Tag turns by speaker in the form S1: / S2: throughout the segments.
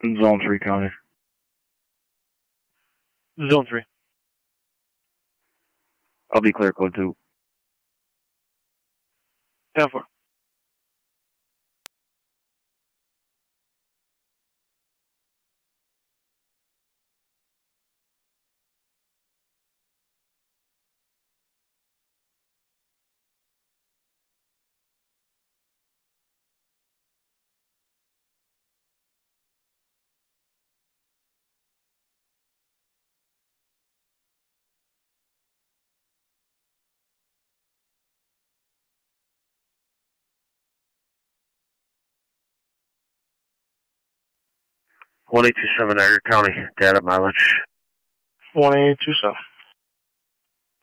S1: Zone 3 County.
S2: Zone 3.
S1: I'll be clear code 2.
S2: 10-4.
S1: One 827 Niagara County, data mileage.
S2: 1827.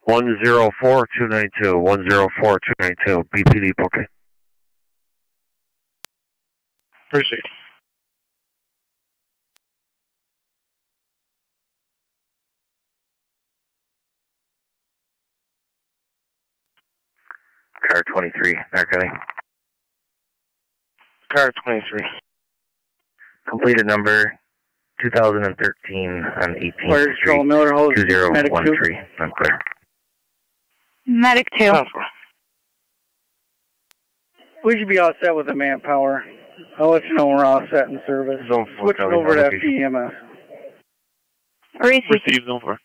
S1: 104292, 104292, BPD booking.
S2: Proceed.
S1: Car 23, Niagara County.
S2: Car 23.
S1: Completed number 2013 on 18th Street,
S3: Miller House,
S1: 2013. I'm clear.
S4: Medic 2.
S2: 10-4.
S3: We should be all set with the manpower. I'll let you know when we're all set in service.
S1: Zone 4
S3: Switching
S1: County,
S3: over to
S1: location.
S3: FEMS.
S4: Receive.
S2: Receive Zone 4.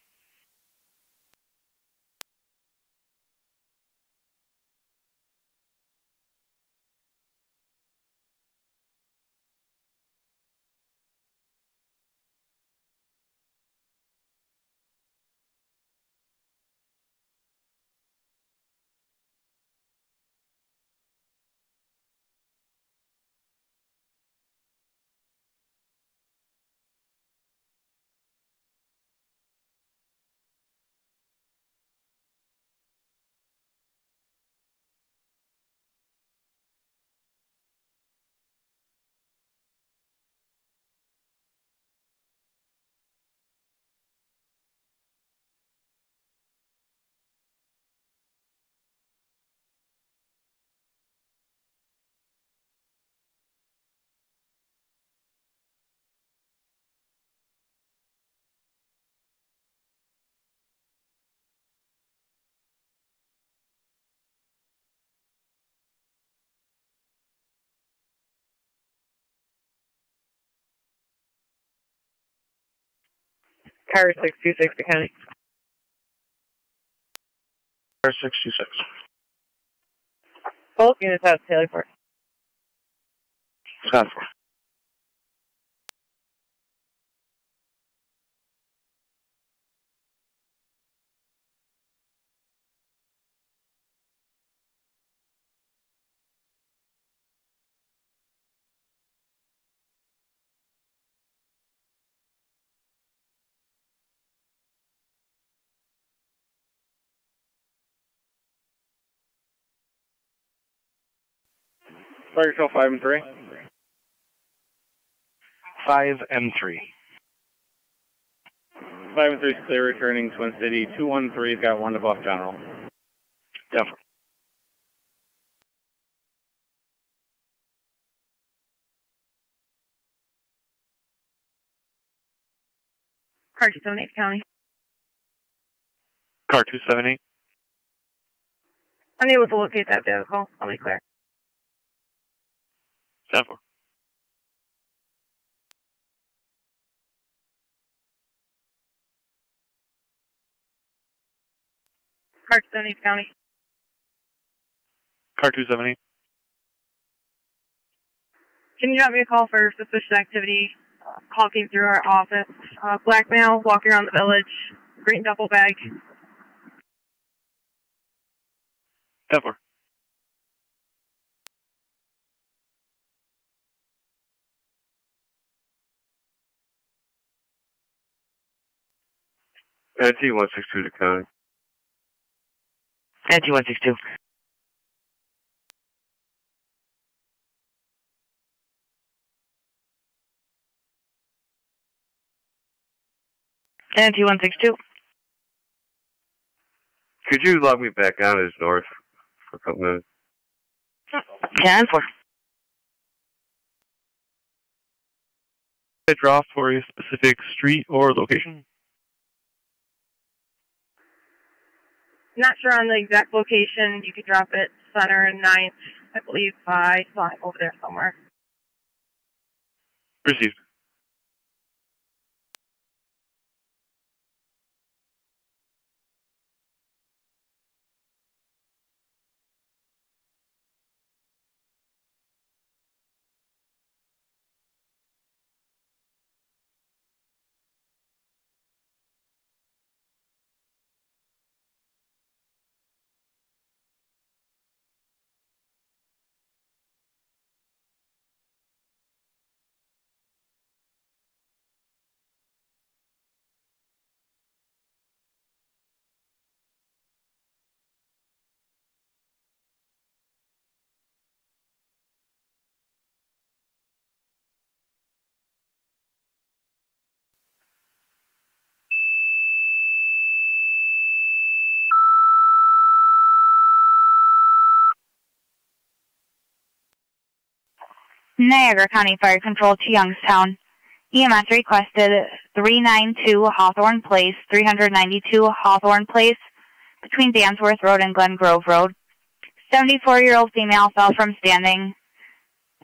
S4: Car 626 County.
S2: Car 626.
S4: Both units out to Taylorport.
S2: 10-4.
S3: Fire yourself 5 and 3.
S2: 5 and 3.
S3: 5 and 3 is clear, returning Twin City. 213's got 1 to Buff General.
S2: 10-4.
S4: Car 278 County.
S2: Car 278.
S4: Unable to locate that vehicle. I'll be clear.
S2: 10-4.
S4: Car 278 County.
S2: Car 278.
S4: Can you drop me a call for suspicious activity? Call came through our office. Black male walking around the village. Green duffel bag.
S2: 10-4.
S1: NT162 to county.
S4: NT162. NT162.
S1: Could you log me back on as north for a couple minutes?
S4: 10-4.
S2: I draw for a specific street or location?
S4: Not sure on the exact location. You could drop it center and 9th, I believe, by over there somewhere.
S2: Received.
S5: Niagara County Fire Control to Youngstown. EMS requested 392 Hawthorne Place, 392 Hawthorne Place, between Dansworth Road and Glen Grove Road. 74-year-old female fell from standing.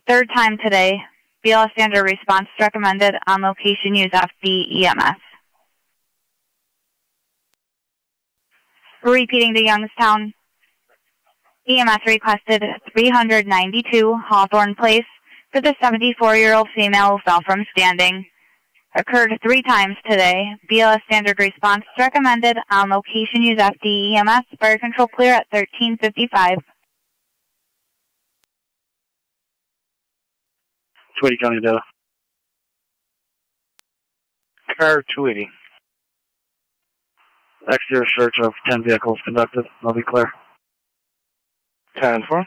S5: Third time today. BLS standard response recommended. On location, use FD EMS. Repeating to Youngstown. EMS requested 392 Hawthorne Place for the 74-year-old female who fell from standing. Occurred 3 times today. BLS standard response recommended. On location, use FD EMS. Fire control clear at 1355.
S1: 280 County data.
S2: Car 280.
S1: Exterior search of 10 vehicles conducted. I'll be clear.
S2: 10-4.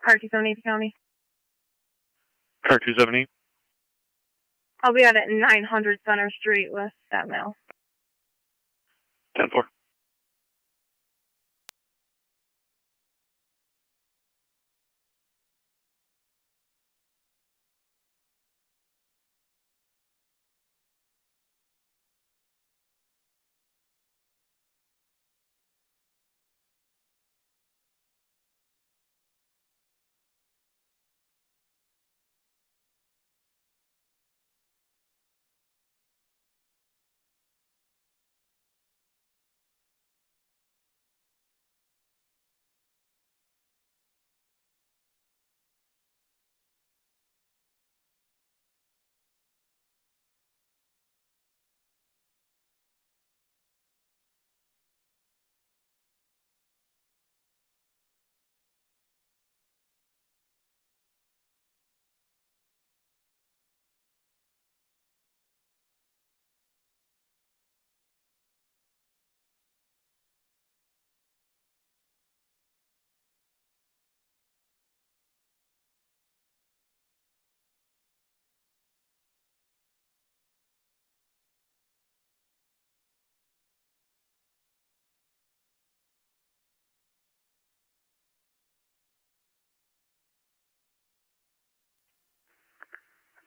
S4: Car 270 County.
S2: Car 270.
S4: I'll be out at 900 Center Street with that mail.
S2: 10-4.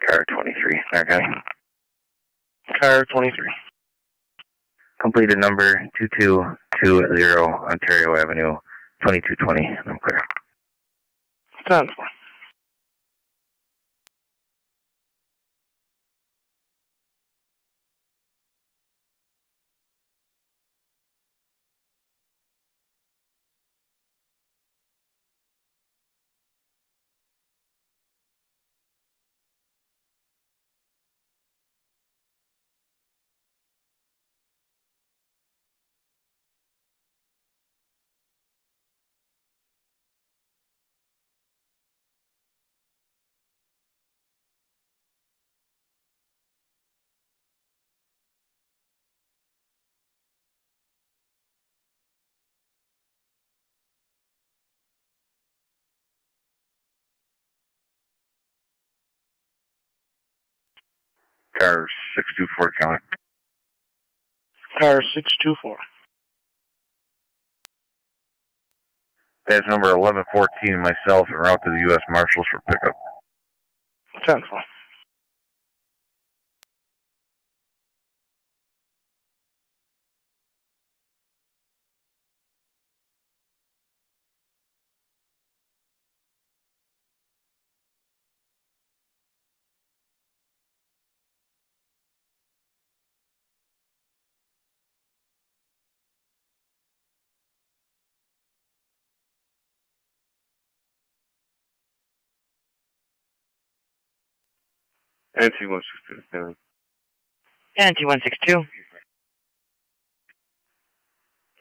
S1: Car 23, Niagara County.
S2: Car 23.
S1: Completed number 2220 Ontario Avenue, 2220. I'm clear.
S2: 10-4.
S1: Car 624 County.
S2: Car 624.
S1: Badge number 1114, myself, en route to the U.S. Marshals for pickup.
S2: 10-4.
S1: NT-162 County.
S6: NT-162.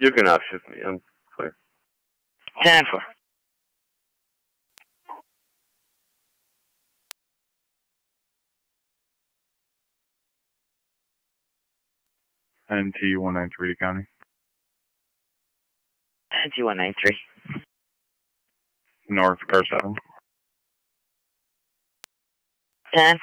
S1: You can option me. I'm clear.
S6: 10-4.
S7: NT-193 County.
S6: NT-193.
S7: North, car 7.
S6: 10-4.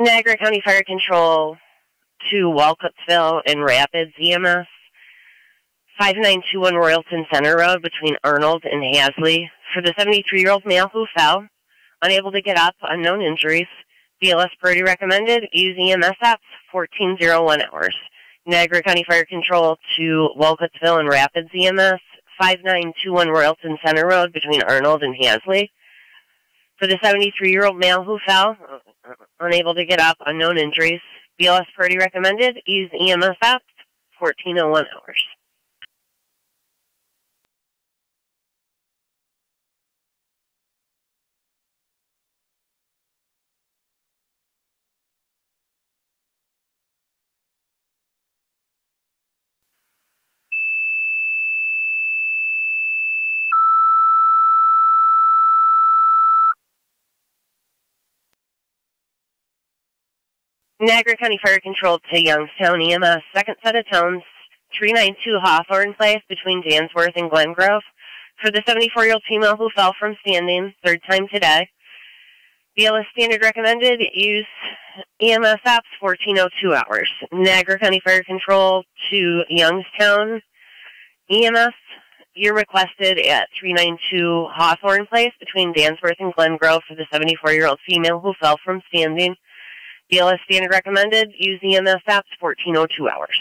S8: Niagara County Fire Control to Walcottsville and Rapids EMS, 5921 Royalton Center Road between Arnold and Hasley. For the 73-year-old male who fell, unable to get up, unknown injuries, BLS priority recommended, use EMS apps, 1401 hours. Niagara County Fire Control to Walcottsville and Rapids EMS, 5921 Royalton Center Road between Arnold and Hasley. For the 73-year-old male who fell, unable to get up, unknown injuries, BLS priority recommended, use EMS apps, 1401 hours. Niagara County Fire Control to Youngstown EMS, second set of towns, 392 Hawthorne Place between Dansworth and Glen Grove. For the 74-year-old female who fell from standing, third time today. BLS standard recommended, use EMS apps, 1402 hours. Niagara County Fire Control to Youngstown EMS, you're requested at 392 Hawthorne Place between Dansworth and Glen Grove for the 74-year-old female who fell from standing. BLS standard recommended, use EMS apps, 1402 hours.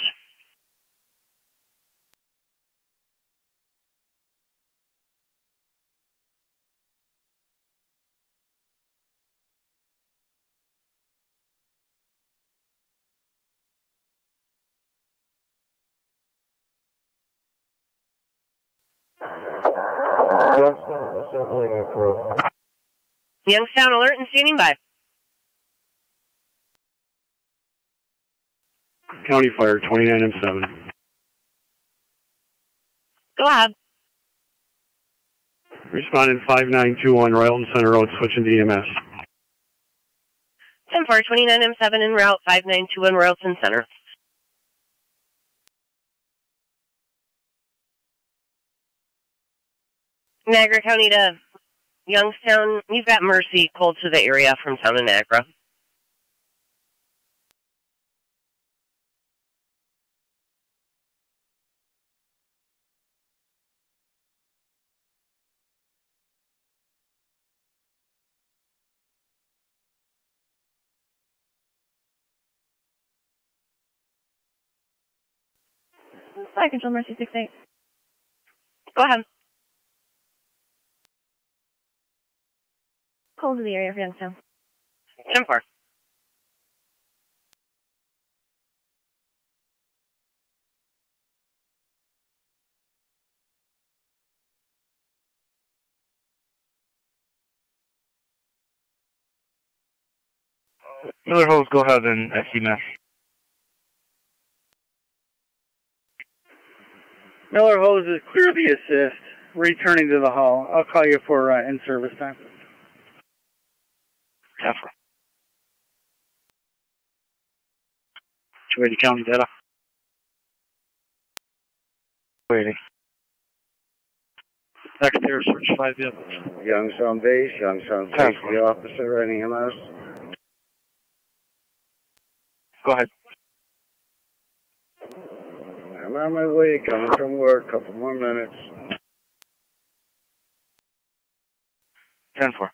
S8: Youngstown alert and standing by.
S2: County Fire 29M7.
S8: Go ahead.
S2: Respondent 5921 Royalton Center Road, switching to EMS.
S8: 10-4, 29M7 en route, 5921 Royalton Center. Niagara County to Youngstown, you've got Mercy called to the area from town of Niagara.
S4: Fire Control Mercy 68.
S8: Go ahead.
S4: Call to the area for Youngstown.
S8: 10-4.
S2: Miller Hose, go ahead and SEMS.
S3: Miller Hose is clear the assist. returning to the hall. I'll call you for in-service time.
S2: 10-4. 280 County data. 280. Exterior search 5 vehicles.
S9: Youngstown base, Youngstown safety officer, NEMS.
S2: Go ahead.
S9: I'm on my way, coming from work, couple more minutes.
S2: 10-4.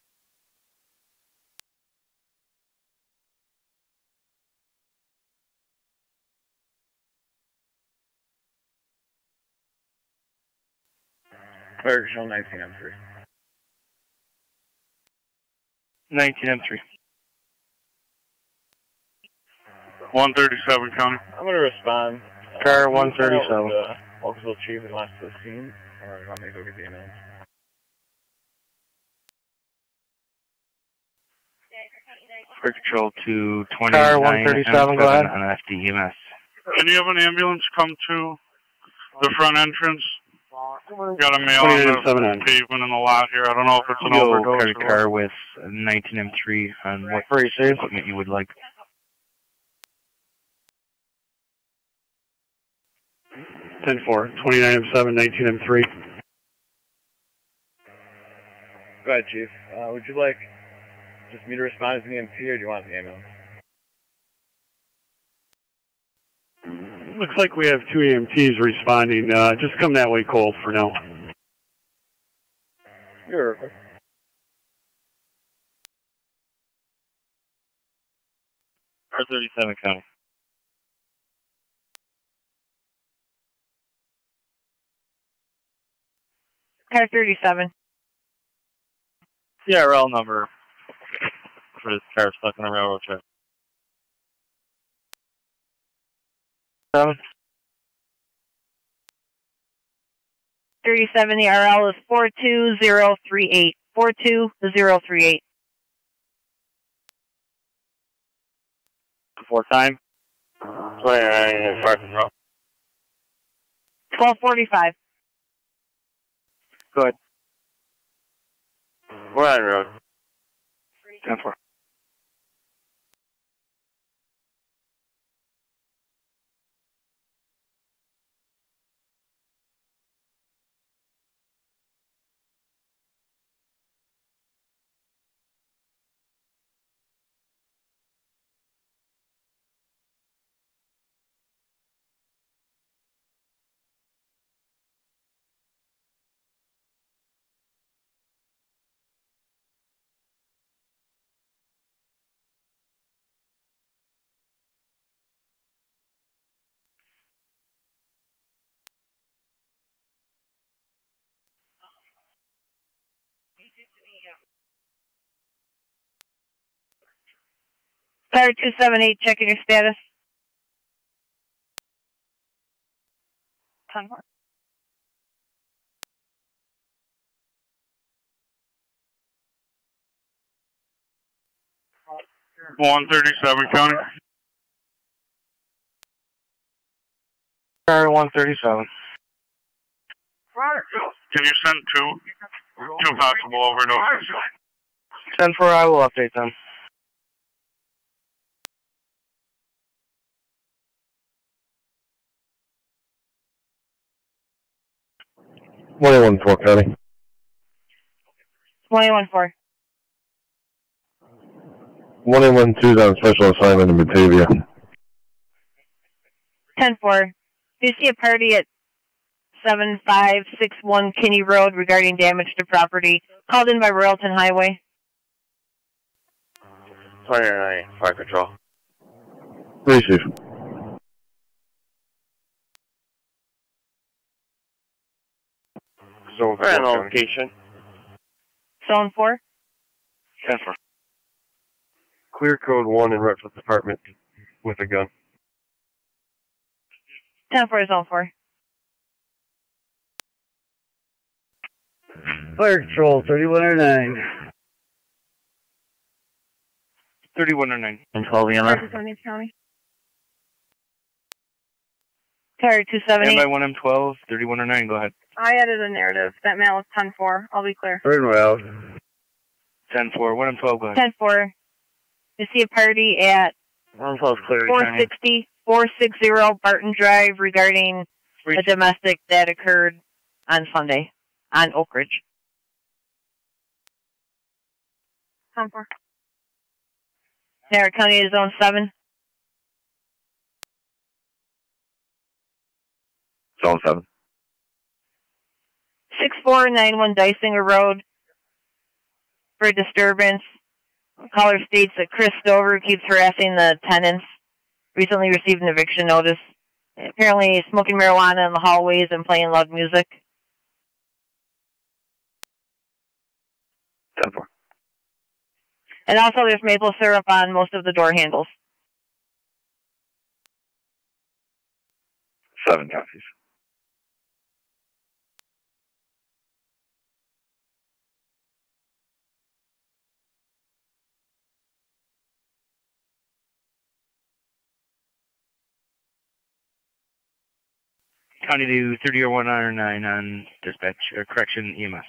S1: Fire control 19M3.
S2: 19M3. 137 County.
S1: I'm going to respond.
S2: Car 137.
S1: Local chief is last to the scene, or you want me to go get the ambulance?
S2: Fire control to 29.
S10: Car 137, go ahead.
S2: On FDEMS.
S10: Can you have an ambulance come to the front entrance? Got a male on the pavement in the lot here. I don't know if it's an overdose
S2: Carry
S10: or
S2: car
S10: what.
S2: with 19M3 on what equipment you would like.
S10: 10-4, 29M7, 19M3.
S1: Go ahead, Chief. Would you like just me to respond as an EMT, or do you want the ambulance?
S10: Looks like we have 2 EMTs responding. Just come that way cold for now.
S1: Sure.
S2: Car 37 County.
S5: Car 37.
S2: CRL number for this car stuck on a railroad track. 7.
S5: 37, the RL is 42038. 42038.
S2: Before time. 29 Parks Police.
S5: 1245.
S2: Go ahead. We're on the road. 10-4.
S5: Car 278, checking your status. 10-4.
S10: One 137 County.
S2: Car 137.
S10: Can you send two possible overdoses?
S2: 10-4, I will update them.
S1: One 12 County.
S5: 21-4.
S1: 112 on special assignment in Batavia.
S5: 10-4. Do you see a party at 7561 Kinney Road regarding damage to property? Called in by Royalton Highway.
S2: 29 Fire Control.
S1: Receive.
S2: Zone 4 location.
S5: Zone 4.
S2: 10-4.
S1: Clear code 1 in Redford Department with a gun.
S5: 10-4, Zone 4.
S3: Fire Control, 3109.
S2: 3109. And 12 EMS.
S5: County. Car 278.
S2: Stand by 1M12, 3109, go ahead.
S4: I added a narrative. That mail is 10-4. I'll be clear.
S9: Turn well.
S2: 10-4. 1 and 12, go ahead.
S5: 10-4. You see a party at
S2: 1 and 12 clear.
S5: 460 Barton Drive regarding a domestic that occurred on Sunday on Oak Ridge.
S4: 10-4.
S5: Niagara County is Zone 7.
S1: Zone 7.
S5: 6491 Dysinger Road for disturbance. Caller states that Chris Stover keeps harassing the tenants. Recently received an eviction notice. Apparently smoking marijuana in the hallways and playing loud music.
S1: 10-4.
S5: And also there's maple syrup on most of the door handles.
S1: 7 copies.
S2: County to 30-109 on dispatch, or correction, EMS.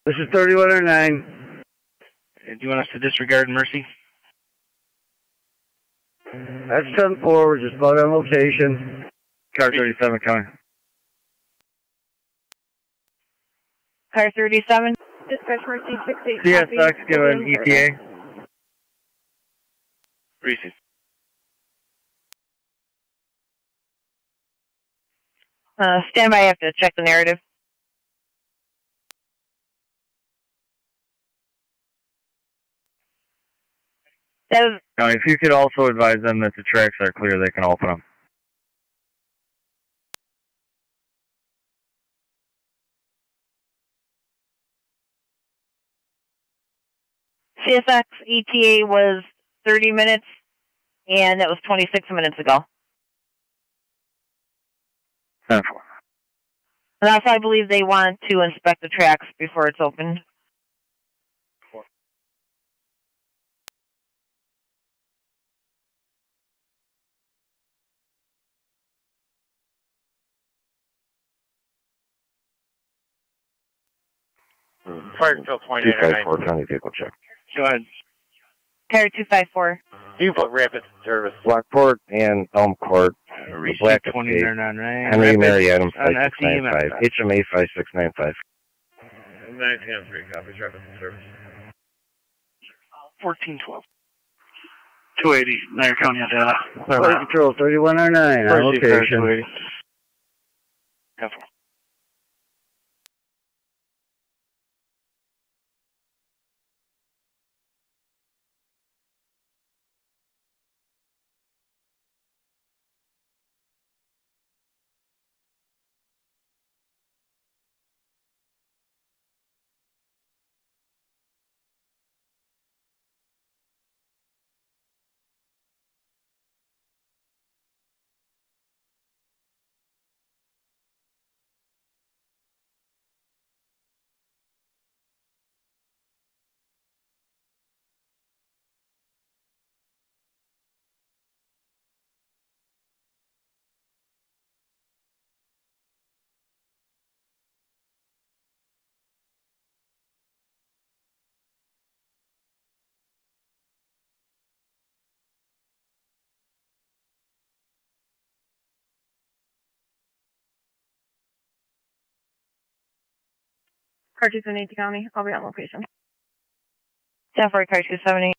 S9: This is 3109.
S2: Do you want us to disregard Mercy?
S9: That's 10-4. We're just about on location.
S7: Car 37 coming.
S5: Car 37.
S4: Dispatch Mercy 68.
S7: CSX given ETA.
S2: Receive.
S5: Stand by, I have to check the narrative. That was,
S7: Now, if you could also advise them that the tracks are clear, they can open them.
S5: CSX ETA was 30 minutes, and that was 26 minutes ago.
S7: 10-4.
S5: And also, I believe they want to inspect the tracks before it's opened.
S1: Fire until 254 county vehicle check.
S2: Go ahead.
S5: Car 254.
S1: You put rapid service. Lockport and Elm Court.
S2: Receive
S1: Black
S2: 20-9.
S1: Henry Mary Adams
S2: on
S1: 5695. HMA 5695.
S9: 910-3, copies, rapid service.
S2: 1412.
S3: 280, Niagara County, data.
S9: Fire Control 3109 on location.
S2: 10-4.
S4: Car 278 County. I'll be on location.
S5: 10-4, car 270.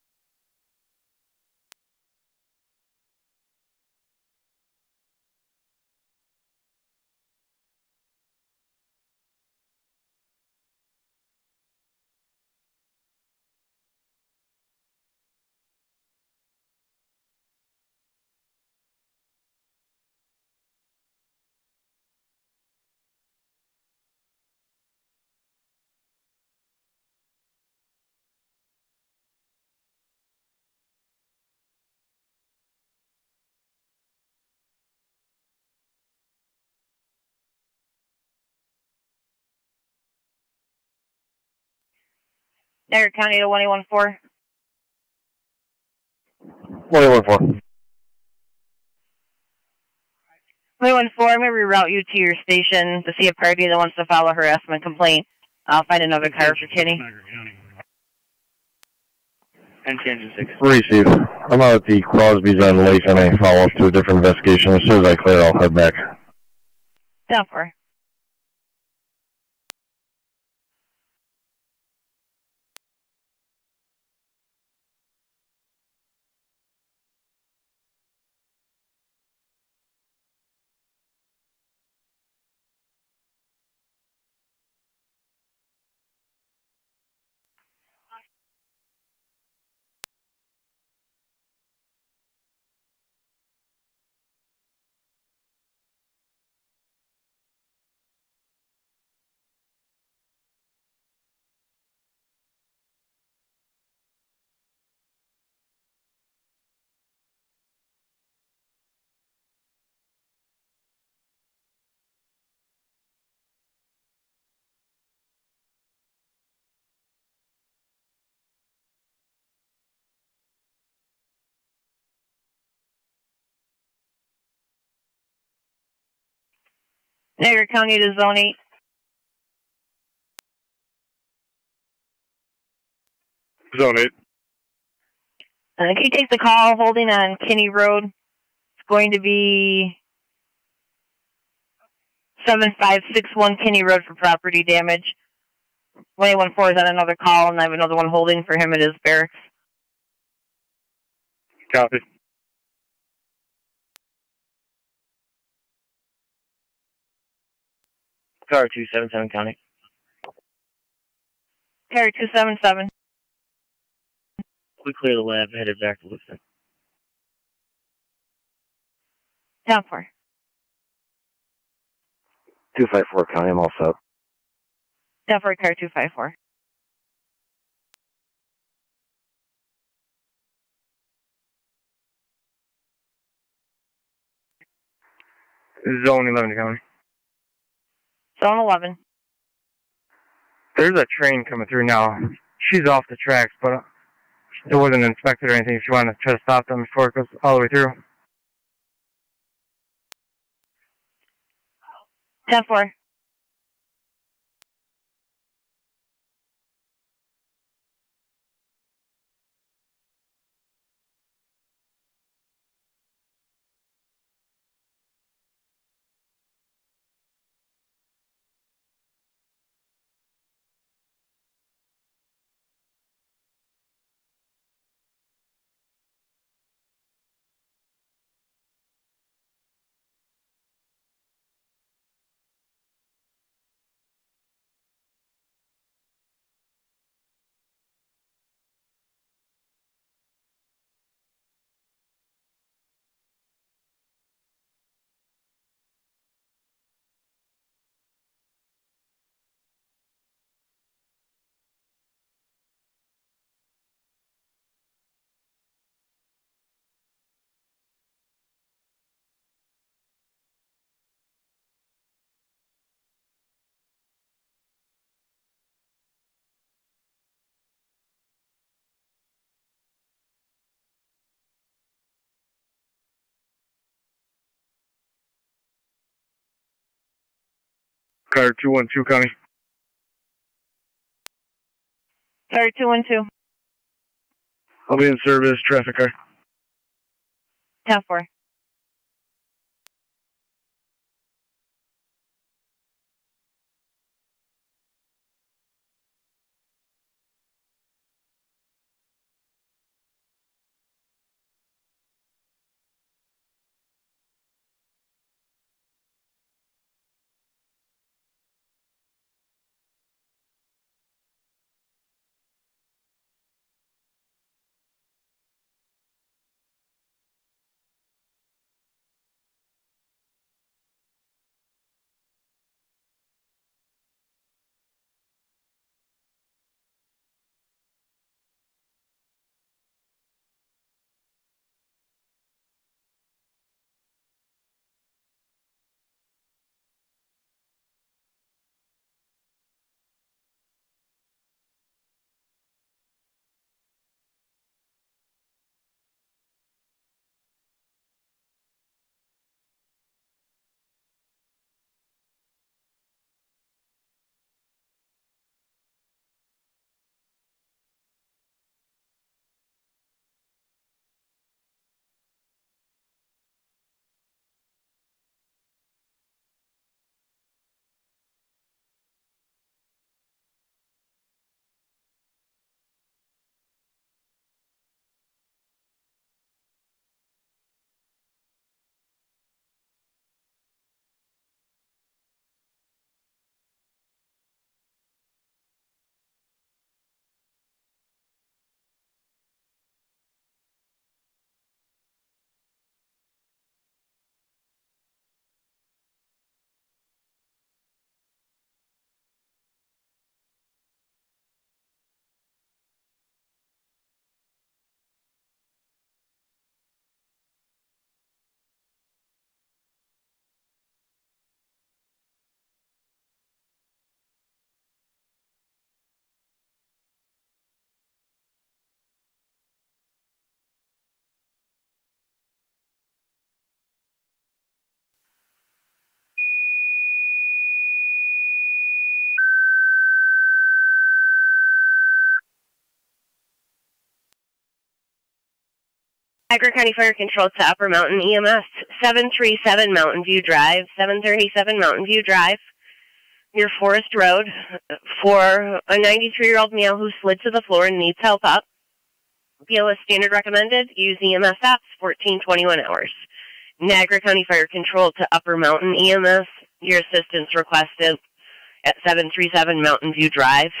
S5: Niagara County to 1814.
S7: 2014.
S8: 2014, I'm going to reroute you to your station to see a party that wants to file a harassment complaint. I'll find another car for Kenny.
S2: And engine 6.
S7: Receive. I'm out at the Crosby's on Lake and I follow up to a different investigation. As soon as I clear, I'll head back.
S8: Down for. Niagara County to Zone 8.
S7: Zone 8.
S8: Can you take the call holding on Kinney Road? It's going to be 7561 Kinney Road for property damage. 2014 is on another call, and I have another one holding for him at his barracks.
S7: Copy.
S6: Car 277 County.
S8: Carry 277.
S6: We clear the lab, headed back to Lewiston.
S8: Down for.
S7: 254 County, I'm all set.
S8: Down for car 254.
S7: Zone 11 County.
S8: Zone 11.
S7: There's a train coming through now. She's off the tracks, but it wasn't inspected or anything. If you want to try to stop them before it goes all the way through.
S8: 10-4.
S7: Car 212 County.
S8: Car 212.
S7: I'll be in service, traffic car.
S8: 10-4. Niagara County Fire Control to Upper Mountain EMS, 737 Mountain View Drive, 737 Mountain View Drive, near Forest Road, for a 93-year-old male who slid to the floor and needs help up. BLS standard recommended. Use EMS apps, 1421 hours. Niagara County Fire Control to Upper Mountain EMS, your assistance requested at 737 Mountain View Drive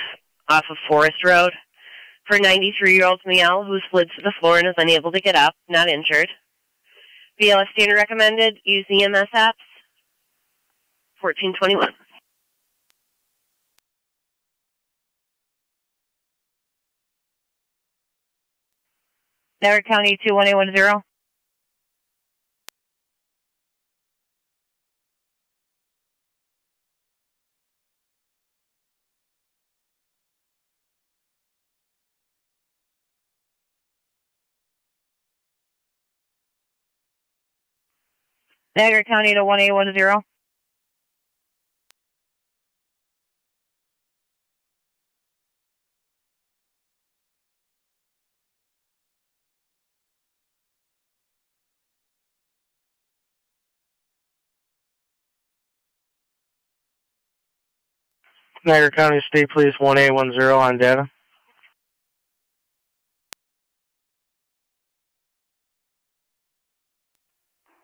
S8: off of Forest Road for a 93-year-old male who slid to the floor and is unable to get up, not injured. BLS standard recommended. Use EMS apps, 1421.
S4: Niagara County 21810. Niagara County to 1810.
S7: Niagara County State Police 1810 on data.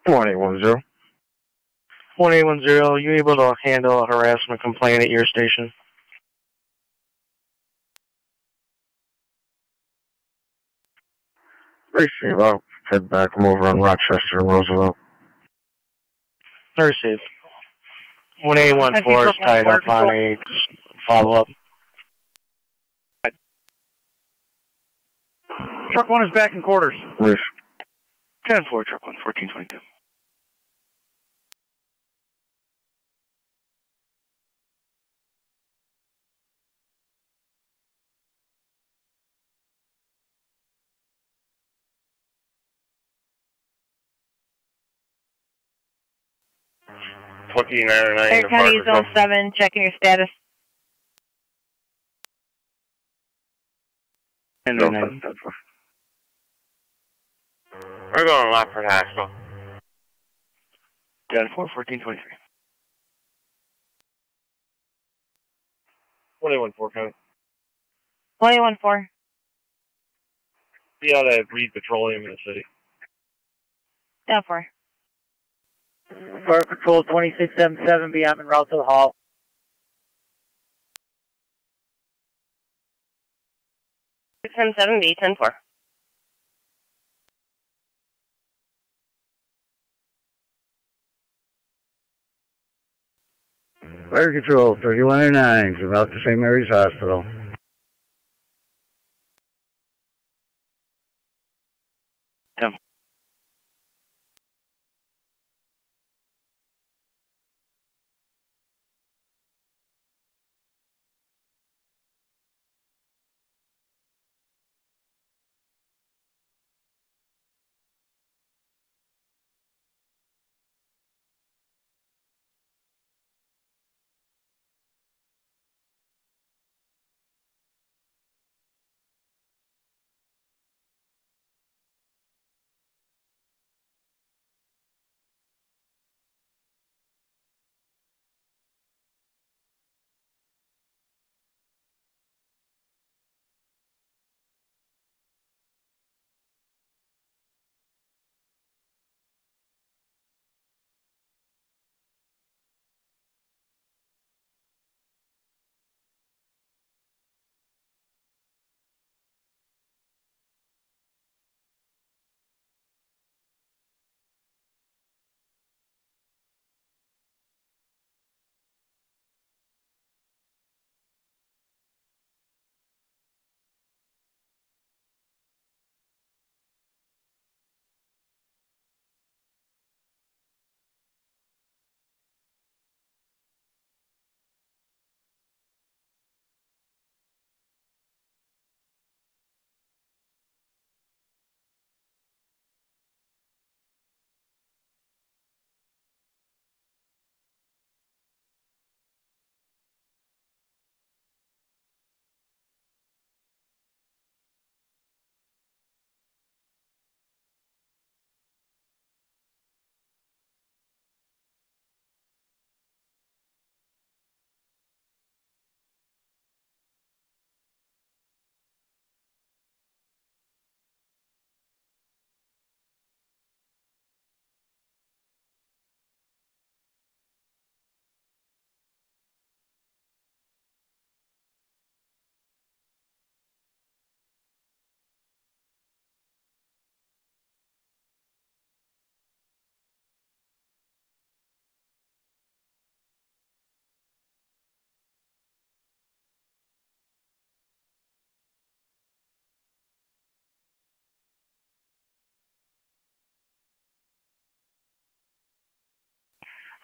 S1: One 810.
S7: 1810, you able to handle a harassment complaint at your station?
S1: Receive. I'll head back. I'm over on Rochester and Roosevelt.
S7: Receive. 1814 is tied up on a follow-up.
S3: Truck 1 is back in quarters.
S1: Brief.
S2: 10-4, truck 1, 1422.
S4: Niagara County Zone 7, checking your status.
S2: And
S1: No,
S2: then
S1: that's fine.
S11: We're going to Lockport Hospital.
S2: 10-4, 1423.
S11: 21-4 County.
S4: 1814.
S11: See how to breathe petroleum in the city.
S4: Down 4.
S3: Fire Patrol 2677, be on route to the hall.
S8: B 10-4.
S9: Fire Control 3109, about to St. Mary's Hospital.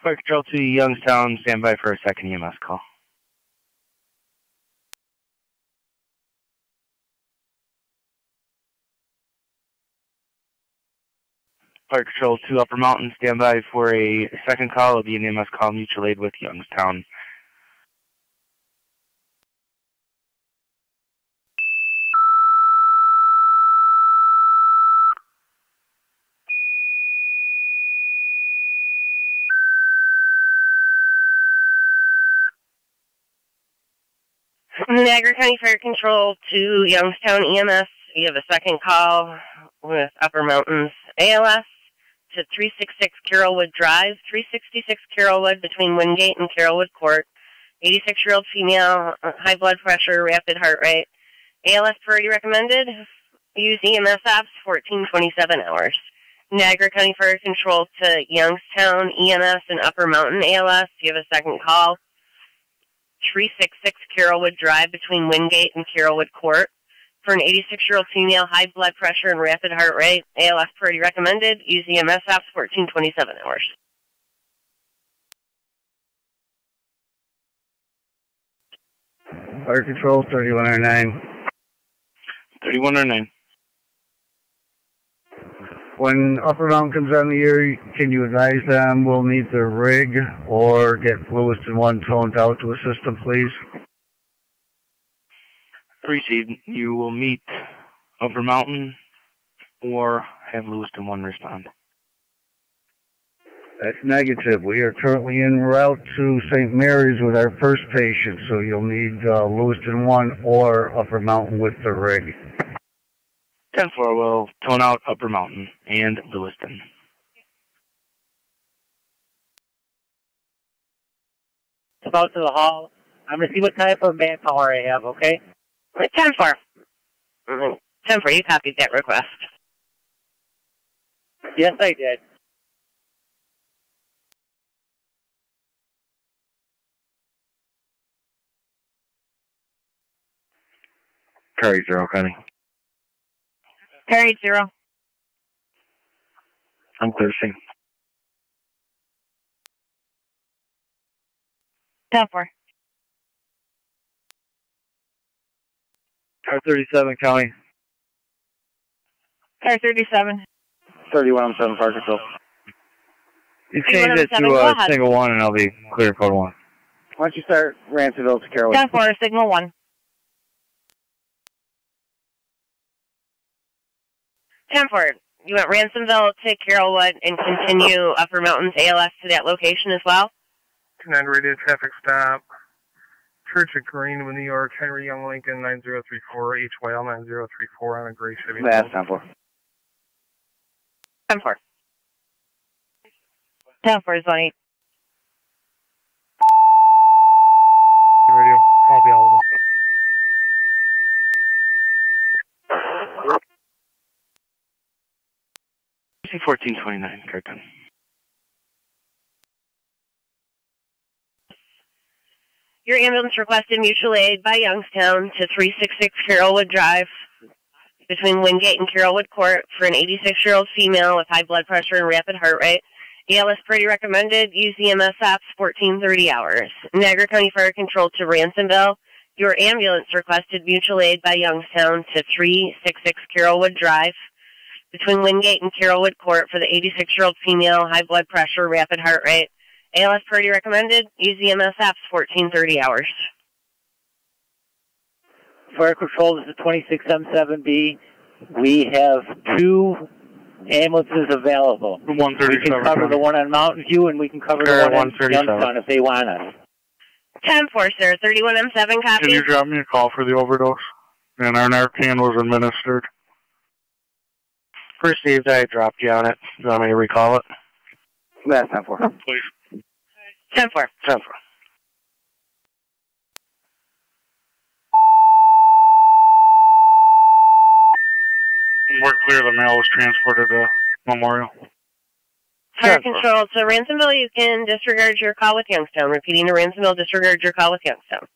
S2: Fire Control to Youngstown, stand by for a second EMS call. Fire Control to Upper Mountain, stand by for a second call. It'll be an EMS call, mutual aid with Youngstown.
S8: Niagara County Fire Control to Youngstown EMS. You have a second call with Upper Mountains ALS to 366 Carrollwood Drive, 366 Carrollwood between Wingate and Carrollwood Court. 86-year-old female, high blood pressure, rapid heart rate. ALS priority recommended. Use EMS apps 1427 hours. Niagara County Fire Control to Youngstown EMS and Upper Mountain ALS. You have a second call. 366 Carrollwood Drive between Wingate and Carrollwood Court. For an 86-year-old female, high blood pressure and rapid heart rate. ALS priority recommended. Use EMS apps 1427 hours.
S3: Fire Control, 3109.
S2: 3109.
S3: When Upper Mountain comes on the air, can you advise them we'll need the rig or get Lewiston 1 toned out to assist them, please?
S2: Received. You will meet Upper Mountain or have Lewiston 1 respond.
S3: That's negative. We are currently en route to St. Mary's with our first patient, so you'll need Lewiston 1 or Upper Mountain with the rig.
S2: 10-4 will tone out Upper Mountain and Lewiston.
S12: About to the hall. I'm going to see what type of manpower I have, okay?
S8: 10-4. 10-4, you copied that request.
S12: Yes, I did.
S1: Carry 0, Connie.
S4: Carried 0.
S1: I'm thirsty.
S4: 10-4.
S7: Car 37, County.
S4: Car 37.
S3: 3107, Fire Control.
S7: You change it to single 1 and I'll be clear code 1.
S3: Why don't you start Ransomville to Carrollwood?
S4: 10-4, signal 1.
S8: 10-4. You want Ransomville to Carrollwood and continue Upper Mountains ALS to that location as well?
S10: 10 radio traffic stop. Church of Greenwood, New York, Henry Young Lincoln 9034, HYL 9034 on a gray Chevy.
S3: That's 10-4.
S8: 10-4.
S4: 10-4 is 1-8.
S7: Radio, copy all of them.
S2: C1429, Kirkton.
S8: Your ambulance requested mutual aid by Youngstown to 366 Carrollwood Drive between Wingate and Carrollwood Court for an 86-year-old female with high blood pressure and rapid heart rate. ALS pretty recommended. Use EMS apps 1430 hours. Niagara County Fire Control to Ransomville. Your ambulance requested mutual aid by Youngstown to 366 Carrollwood Drive between Wingate and Carrollwood Court for the 86-year-old female, high blood pressure, rapid heart rate. ALS priority recommended. Use EMS apps 1430 hours.
S12: Fire Control, this is 26M7B. We have 2 ambulances available.
S10: 137.
S12: We can cover the one on Mountain View and we can cover the one in Youngstown if they want us.
S8: 10-4, sir. 31M7 copy.
S10: Can you drop me a call for the overdose? And our Narcan was administered.
S7: Received, I dropped you on it. Do you want me to recall it?
S3: That's 10-4.
S10: Please.
S8: 10-4.
S7: 10-4.
S10: We're clear. The mail was transported to Memorial.
S8: Fire Control, so Ransomville, you can disregard your call with Youngstown. Repeating to Ransomville, disregard your call with Youngstown.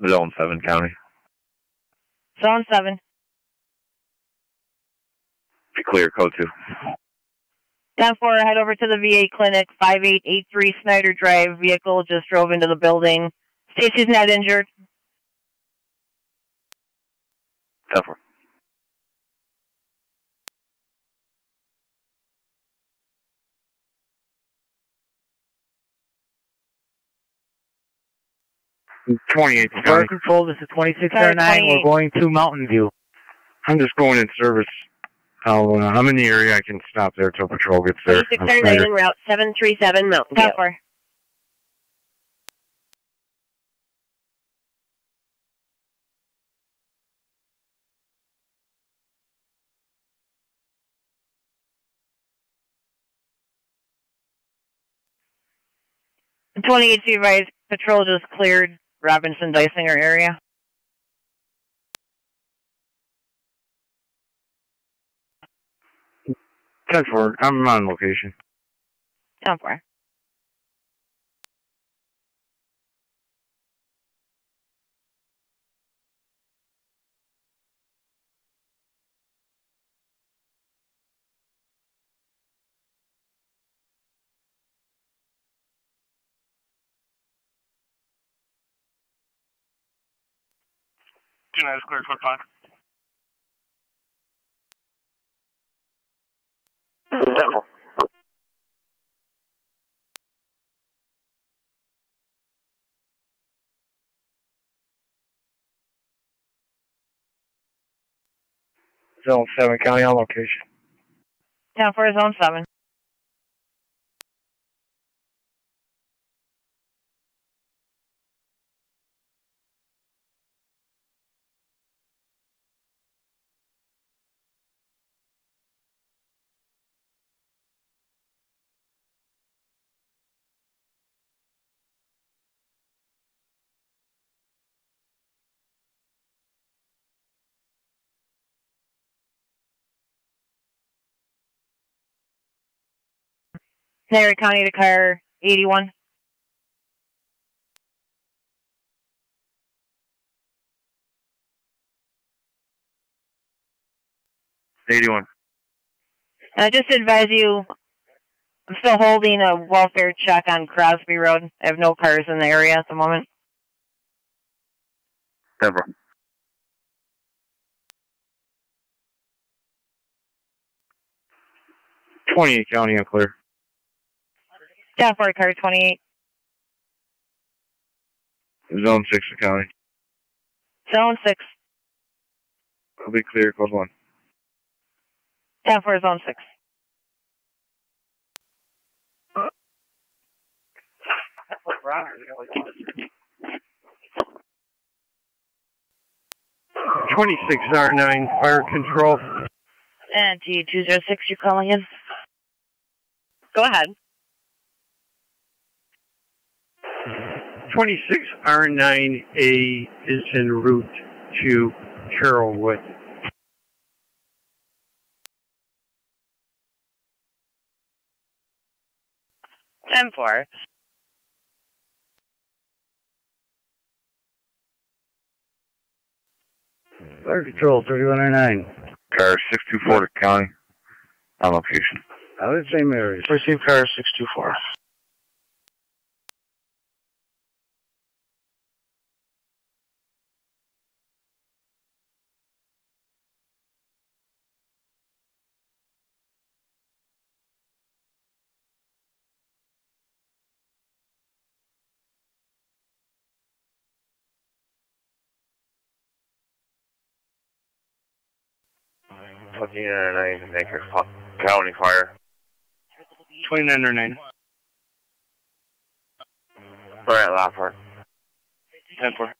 S1: Zone 7 County.
S5: Zone 7.
S1: Be clear, code 2.
S5: 10-4, head over to the VA clinic, 5883 Snyder Drive. Vehicle just drove into the building. Stacy's not injured.
S1: 10-4.
S7: Fire
S12: Control, this is 2609. We're going to Mountain View.
S7: I'm just going in service. I'm in the area. I can stop there till patrol gets there.
S8: 2609 en route 737 Mountain View.
S5: 10-4. The 28 advised patrol just cleared Robinson Dysinger area.
S7: I'm on location.
S5: 10-4.
S10: United Square, quick time.
S7: Zone 7 County on location.
S5: 10-4, Zone 7. Niagara County to car 81.
S1: 81.
S5: Just to advise you, I'm still holding a welfare check on Crosby Road. I have no cars in the area at the moment.
S1: 10-4.
S7: .28 County on clear.
S5: 10-4, car 28.
S1: Zone 6 County.
S5: Zone 6.
S1: I'll be clear, code 1.
S5: 10-4, Zone 6.
S7: .26R9 fire control.
S5: And T206, you're calling in? Go ahead.
S13: 26R9A is en route to Carrollwood.
S8: M4.
S3: Fire Control, 3109.
S1: Car 624 to County. On location.
S3: Out at St. Mary's.
S2: Receive car 624.
S11: Niagara County Fire.
S2: 2909.
S11: We're at Lockport.
S2: 10-4.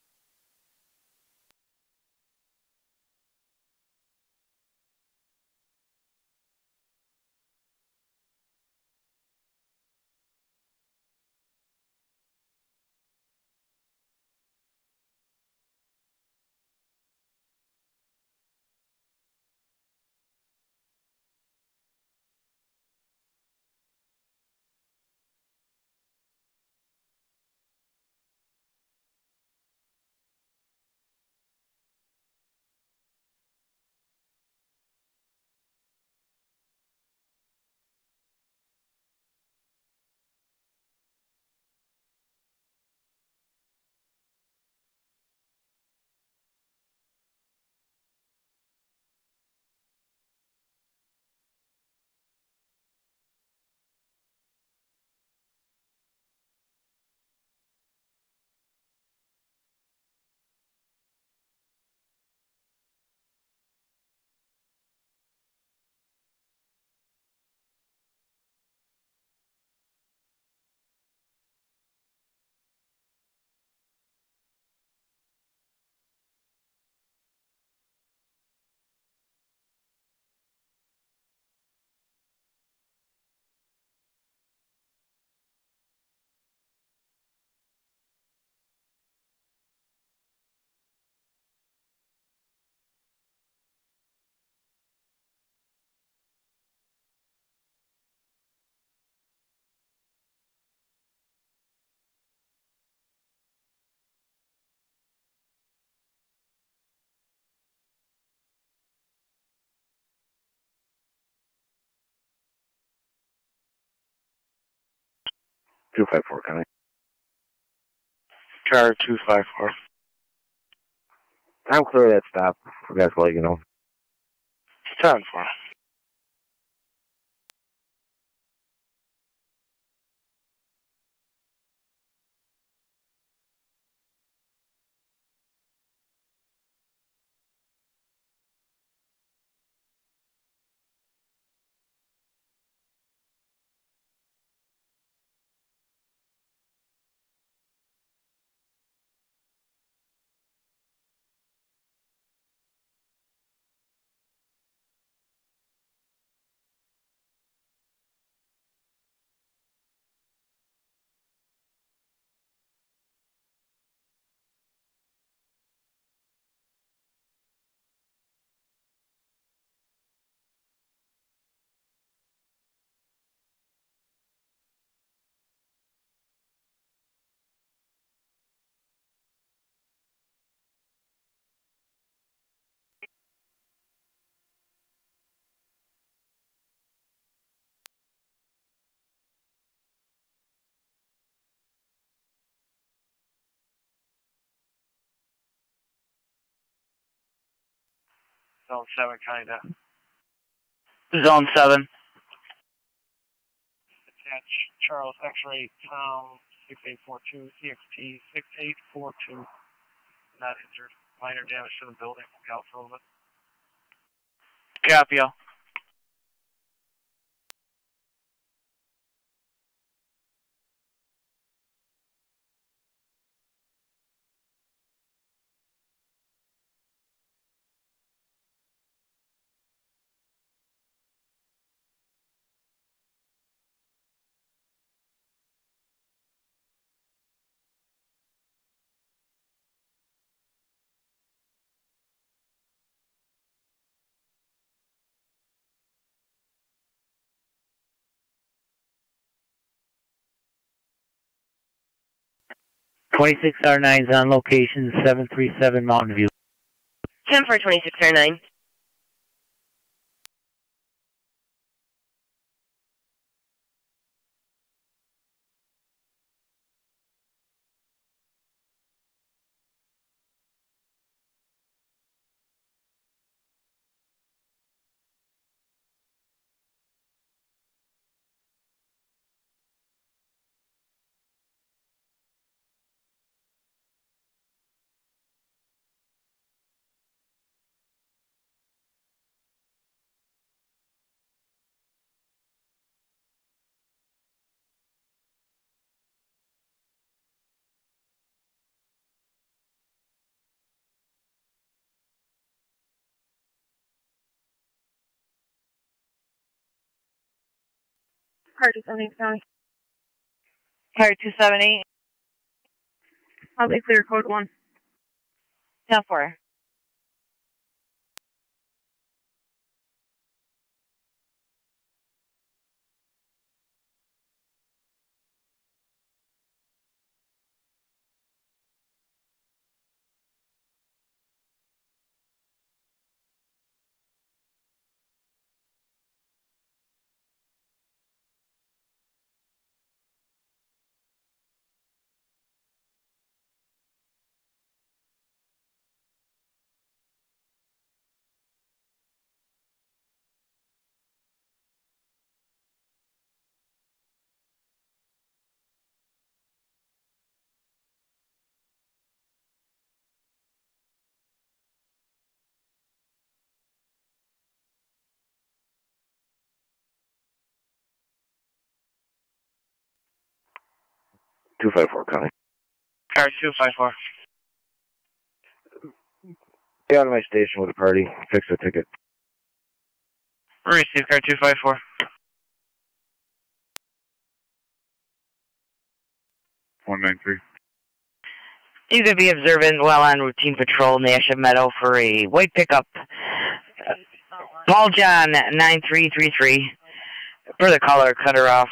S1: 254, County.
S2: Car 254.
S1: I'm clear of that stop. Forgot to let you know.
S2: 10-4.
S12: Zone 7, kinda.
S5: Zone 7.
S12: Attach Charles X-ray Town 6842 CXT 6842. Not injured. Minor damage to the building. Look out for a little bit.
S5: Copy.
S12: R9's on location 737 Mountain View.
S8: 10 for 26R9.
S4: Car 278, County.
S5: Car 278.
S4: I'll be clear, code 1.
S5: 10-4.
S1: County.
S2: Car 254.
S1: Stay out of my station with a party. Fix the ticket.
S2: Receive car 254.
S1: 193.
S5: You could be observant while on routine patrol in the Asha Meadow for a white pickup. Paul John 9333. Further caller, cut her off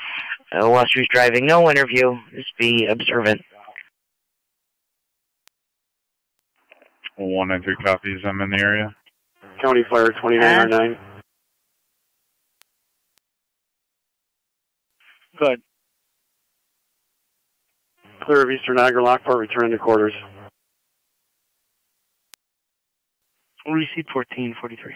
S5: while she was driving. No interview. Just be observant.
S1: 193 copies. I'm in the area.
S13: County Fire 29R9.
S2: Good.
S13: Clear of Eastern Niagara, Lockport, returning to quarters.
S2: We'll receive 1443.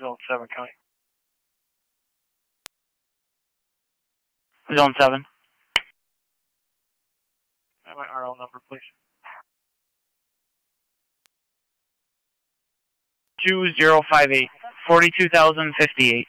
S12: Zone 7, County.
S2: Zone 7.
S12: And my RL number, please.
S2: 2058. 42,058.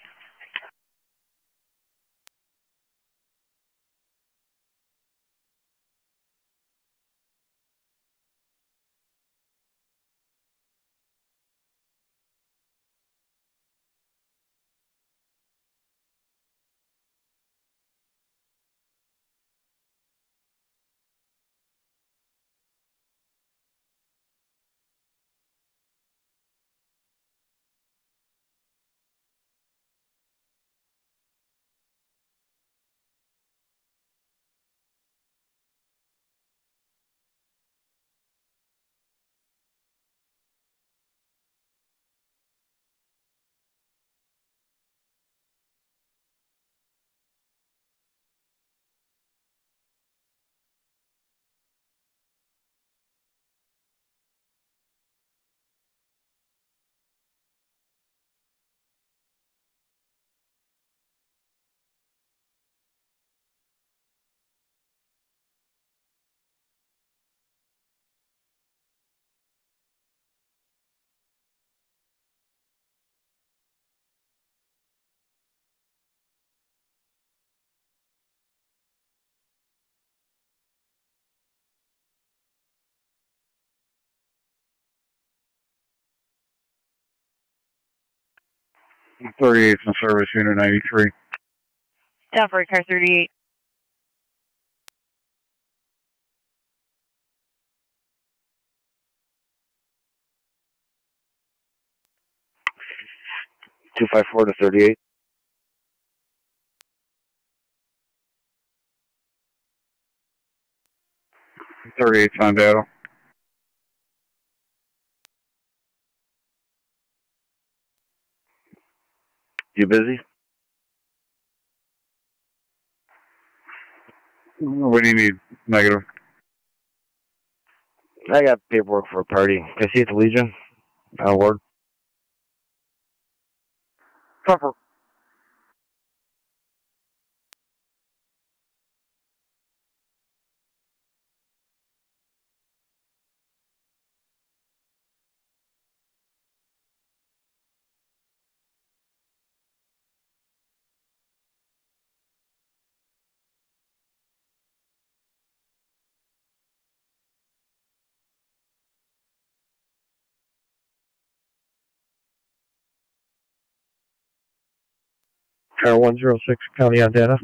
S1: .38 in service, unit 93.
S5: Down for car 38.
S9: Two 254 to 38.
S1: .38's on data.
S9: You busy?
S1: What do you need? Negative.
S9: I got paperwork for a party. Can I see it at the Legion? On ward.
S1: Proper.
S13: Car 106, County on data.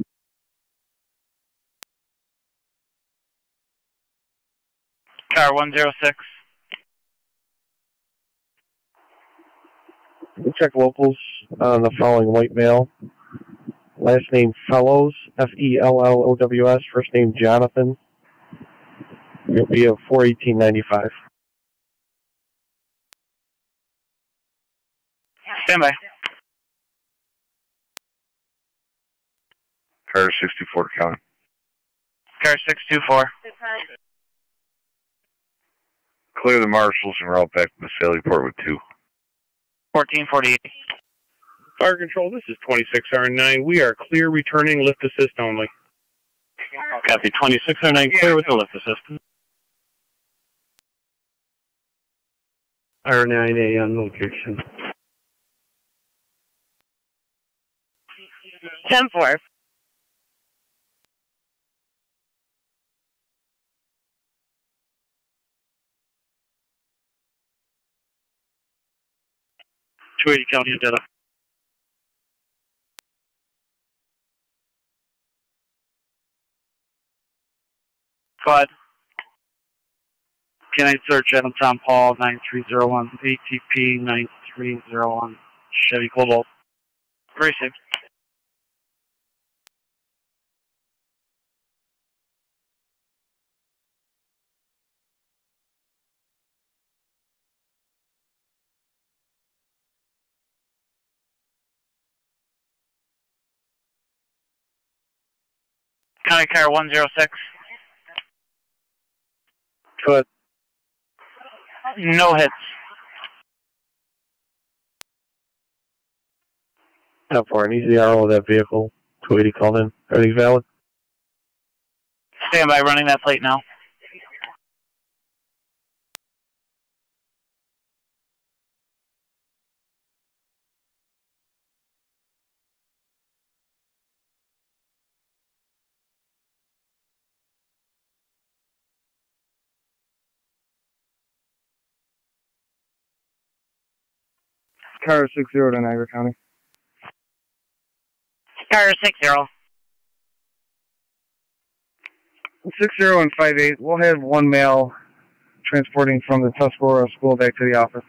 S2: Car 106.
S13: We'll check locals on the following white male. Last name Fellows, Fellows. First name Jonathan. It'll be a 41895.
S2: Stand by.
S1: Car 64 to county.
S2: Car 624.
S1: Clear the marshals and route back to Middleport with 2.
S2: 1448.
S14: Fire control, this is 26R9. We are clear, returning lift assist only.
S13: Copy, 26R9, clear with the lift assist. R9A on location.
S8: 10-4.
S12: 280 County data. Go ahead. Can I search Adam Tom Paul 9301 ATP 9301 Chevy Cobalt? Racing.
S2: County Car 106.
S7: Good.
S2: No hits.
S13: 10-4, an easy RO of that vehicle. 280 called in. Everything valid?
S2: Stand by, running that plate now.
S7: Car 60 to Niagara County.
S8: Car 60.
S7: 60 and 58. We'll have one male transporting from the Tuscarora school back to the office.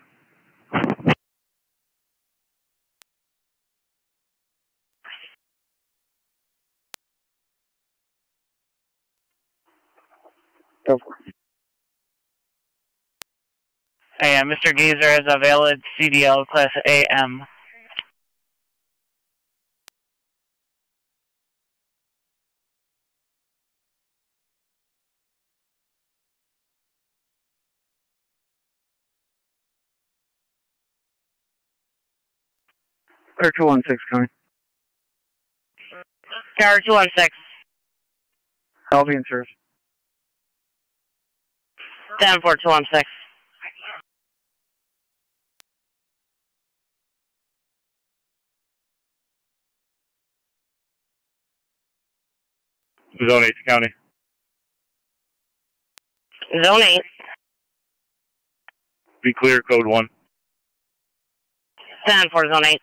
S2: Hey, Mr. Gazer has a valid CDL Class AM.
S7: Car 216 coming.
S8: Car 216.
S7: I'll be in service.
S8: 10-4-216.
S14: Zone 8 County.
S8: Zone 8.
S14: Be clear, code 1.
S8: 10-4 Zone 8.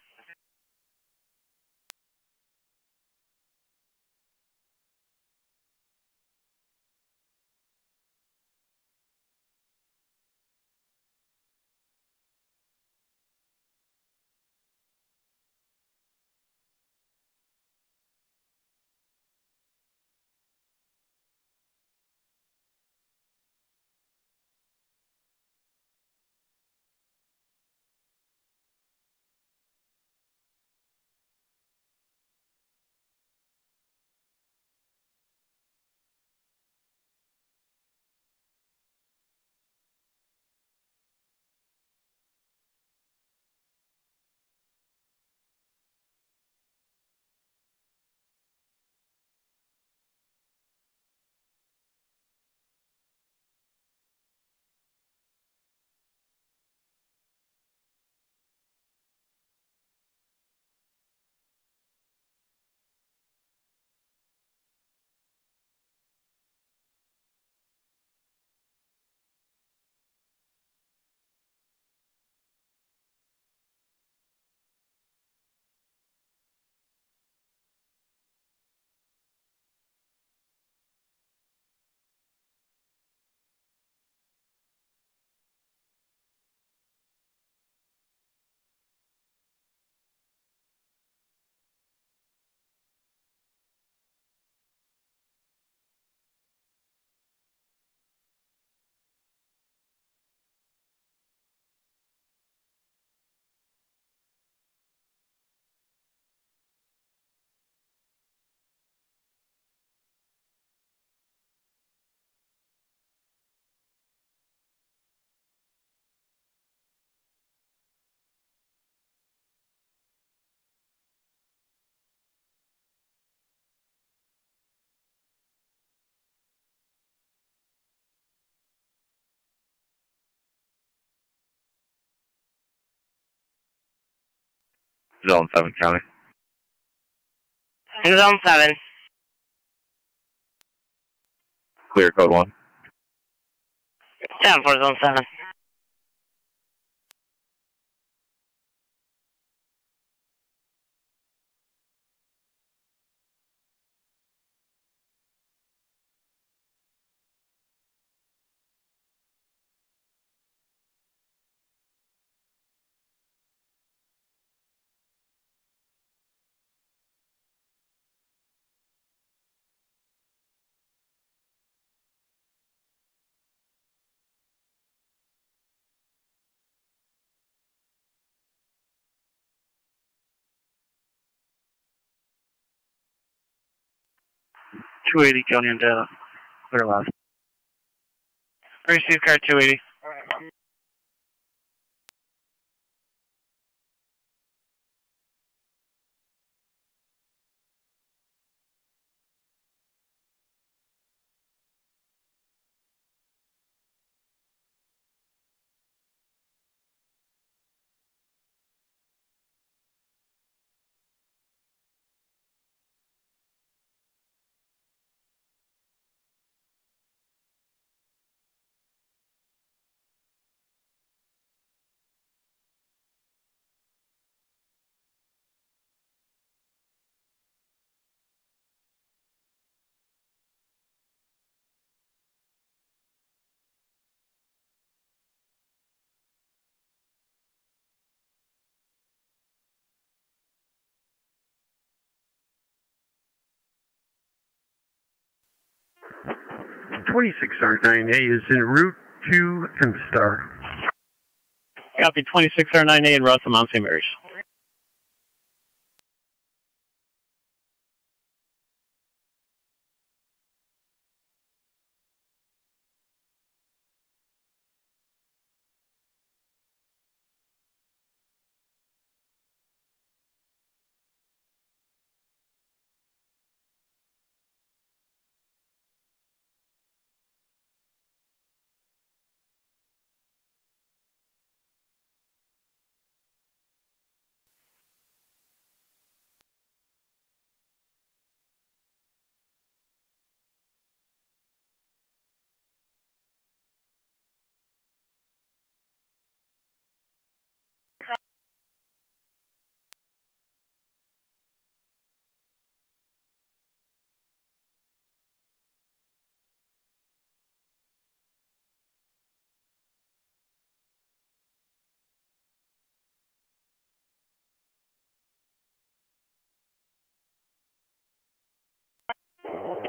S1: Zone 7 County.
S8: Zone 7.
S1: Clear, code 1.
S8: 10-4 Zone 7.
S12: 280 County and data. Clear last.
S2: Receive car 280.
S15: R9A is en route to M-Star.
S13: Copy 26R9A en route to Mount St. Mary's.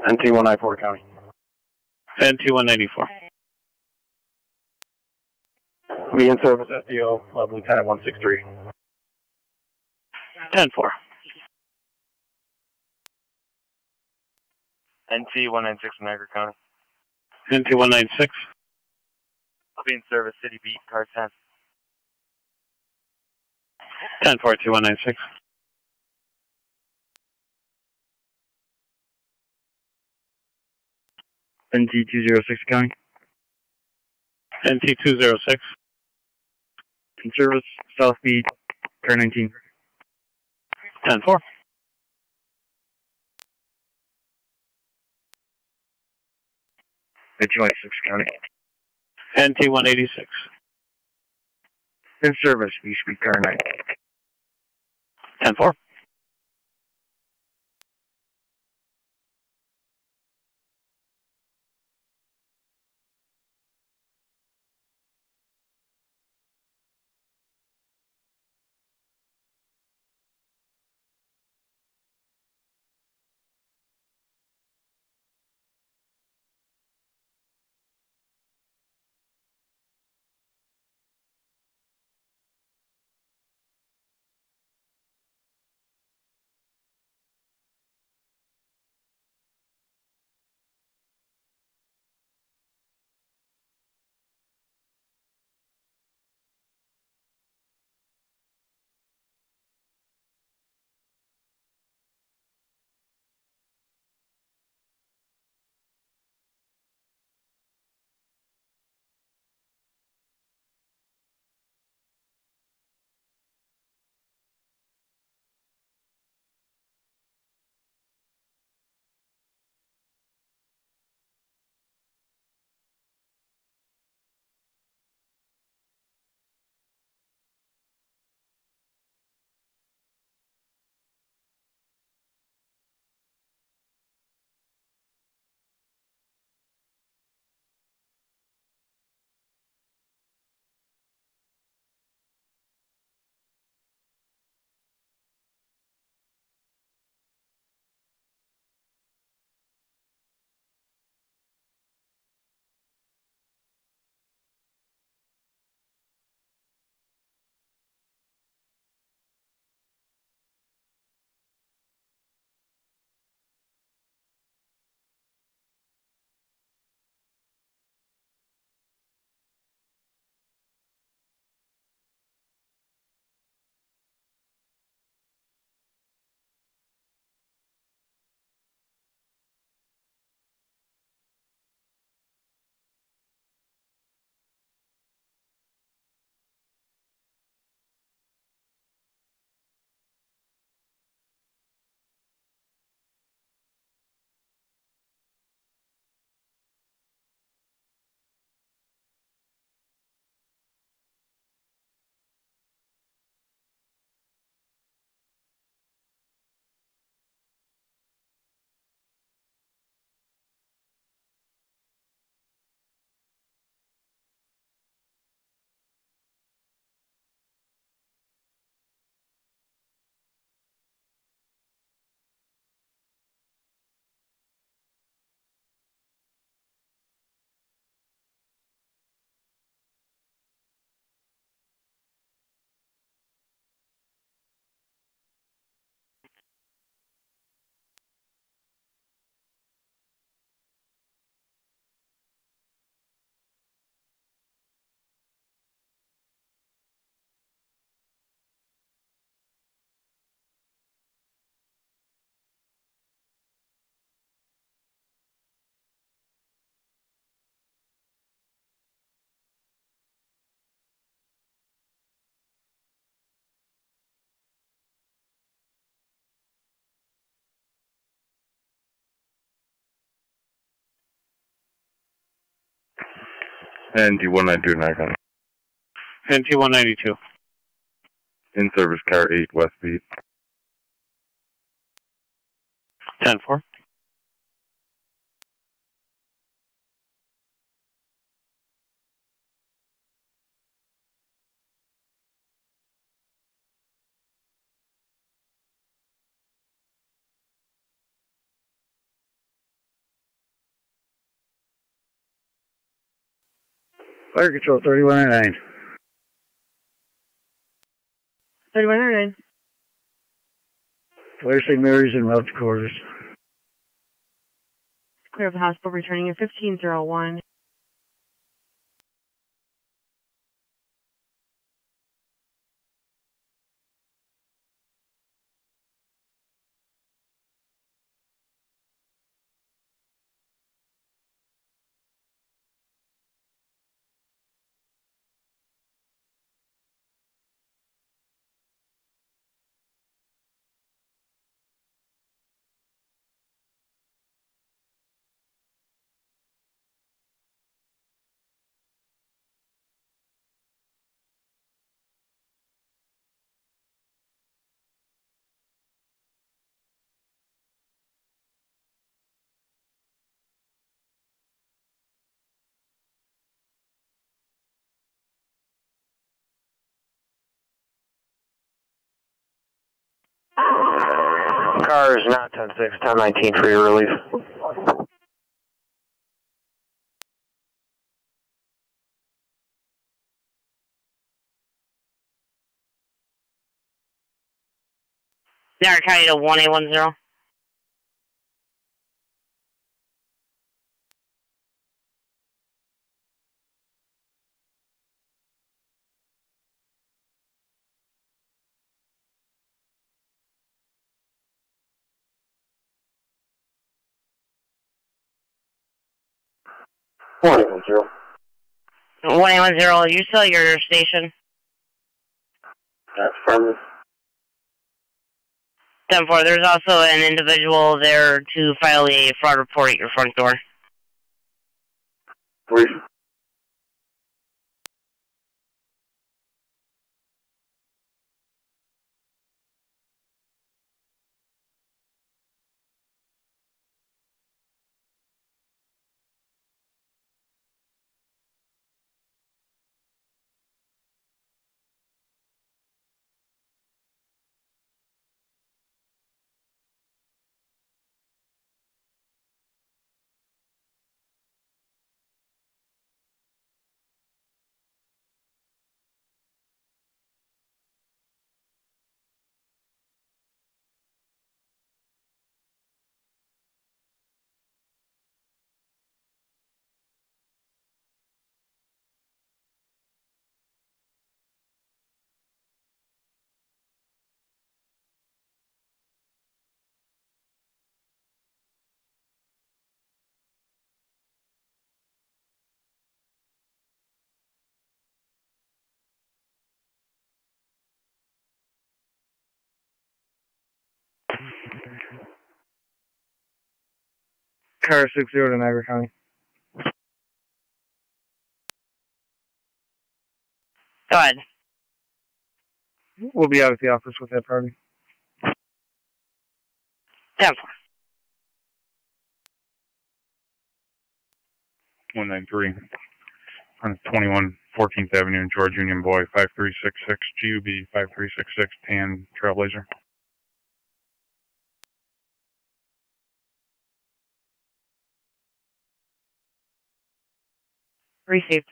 S7: NT194 County.
S13: NT194.
S7: Be in service SDO, Lieutenant 163.
S13: 10-4.
S11: NT196 Niagara County.
S13: NT196.
S11: I'll be in service City Beat, car 10.
S13: 10-4, T196.
S2: NT206 County.
S13: NT206.
S2: In service, South Beat, car 19.
S13: 10-4.
S2: NT186 County.
S13: NT186.
S2: In service, East Beat, car 9.
S13: 10-4.
S1: NT-192 Niagara.
S7: NT-192.
S1: In service car 8 West Beat.
S7: 10-4.
S3: Fire Control 3109.
S4: 3109.
S3: Fire St. Mary's en route to quarters.
S4: Clear of the hospital, returning in 1501.
S7: Car is not 10-6, 10-19 for your relief.
S8: Niagara County to 1810.
S7: Morning, 0.
S8: 1810, are you still at your station?
S7: That's affirmative.
S8: 10-4, there's also an individual there to file a fraud report at your front door.
S7: Brief. Car 60 to Niagara County.
S8: Go ahead.
S7: We'll be out at the office with that party.
S8: 10-4.
S10: 193 on 21 14th Avenue, George Union Boy, 5366 GUB 5366 tan Trailblazer.
S8: Received.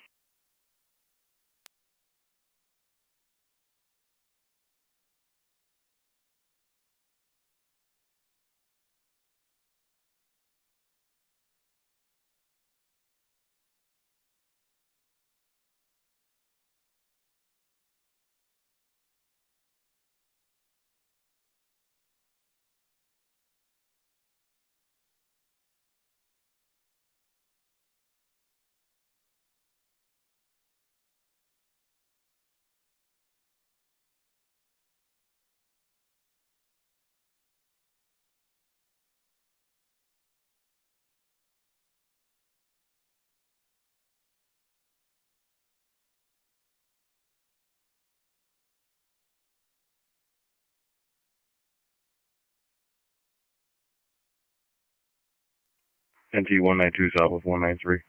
S16: NT 192 south of 193.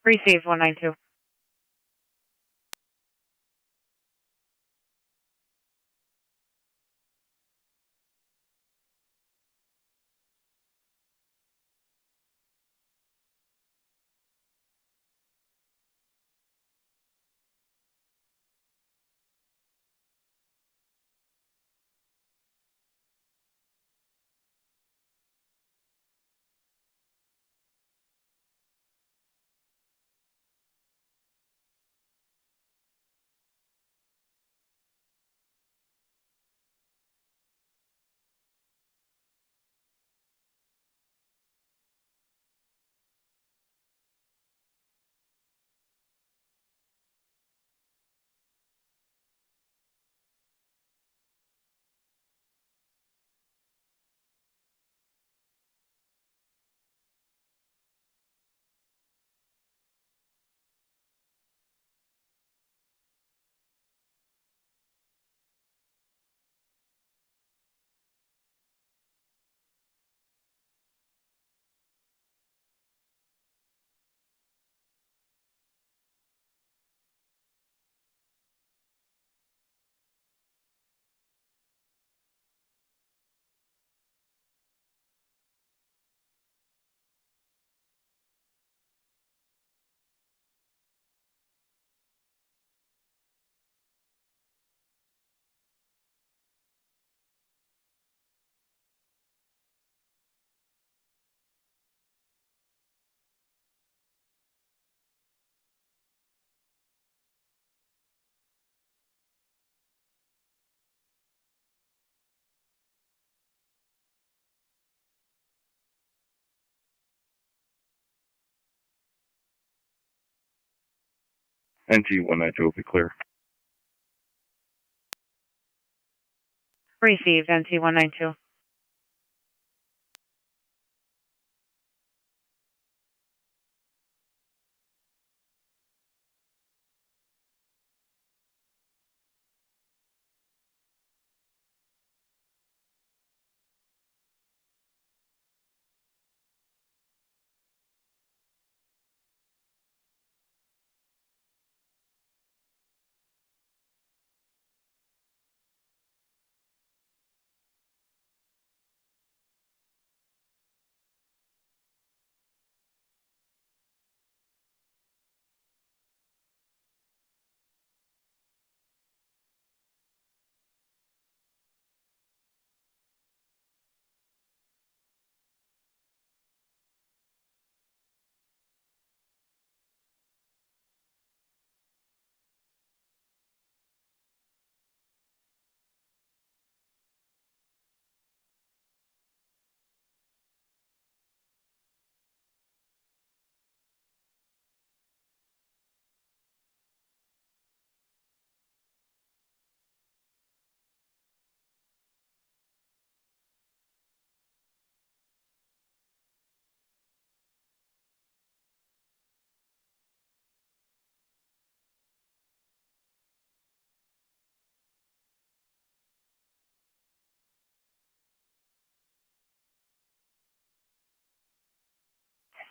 S17: Received 192.
S16: NT 192 will be clear.
S17: Received NT 192.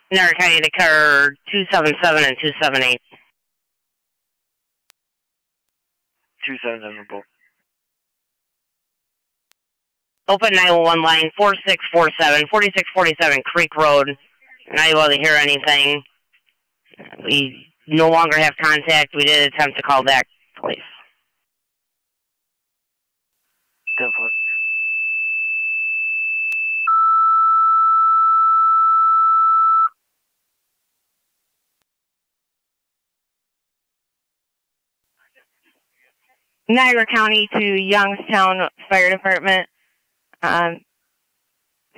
S8: Niagara County to car 277 and 278.
S11: 277 both.
S8: Open 911 line 4647, 4647 Creek Road. Not able to hear anything. We no longer have contact. We did attempt to call back police.
S11: Go for it.
S17: Niagara County to Youngstown Fire Department.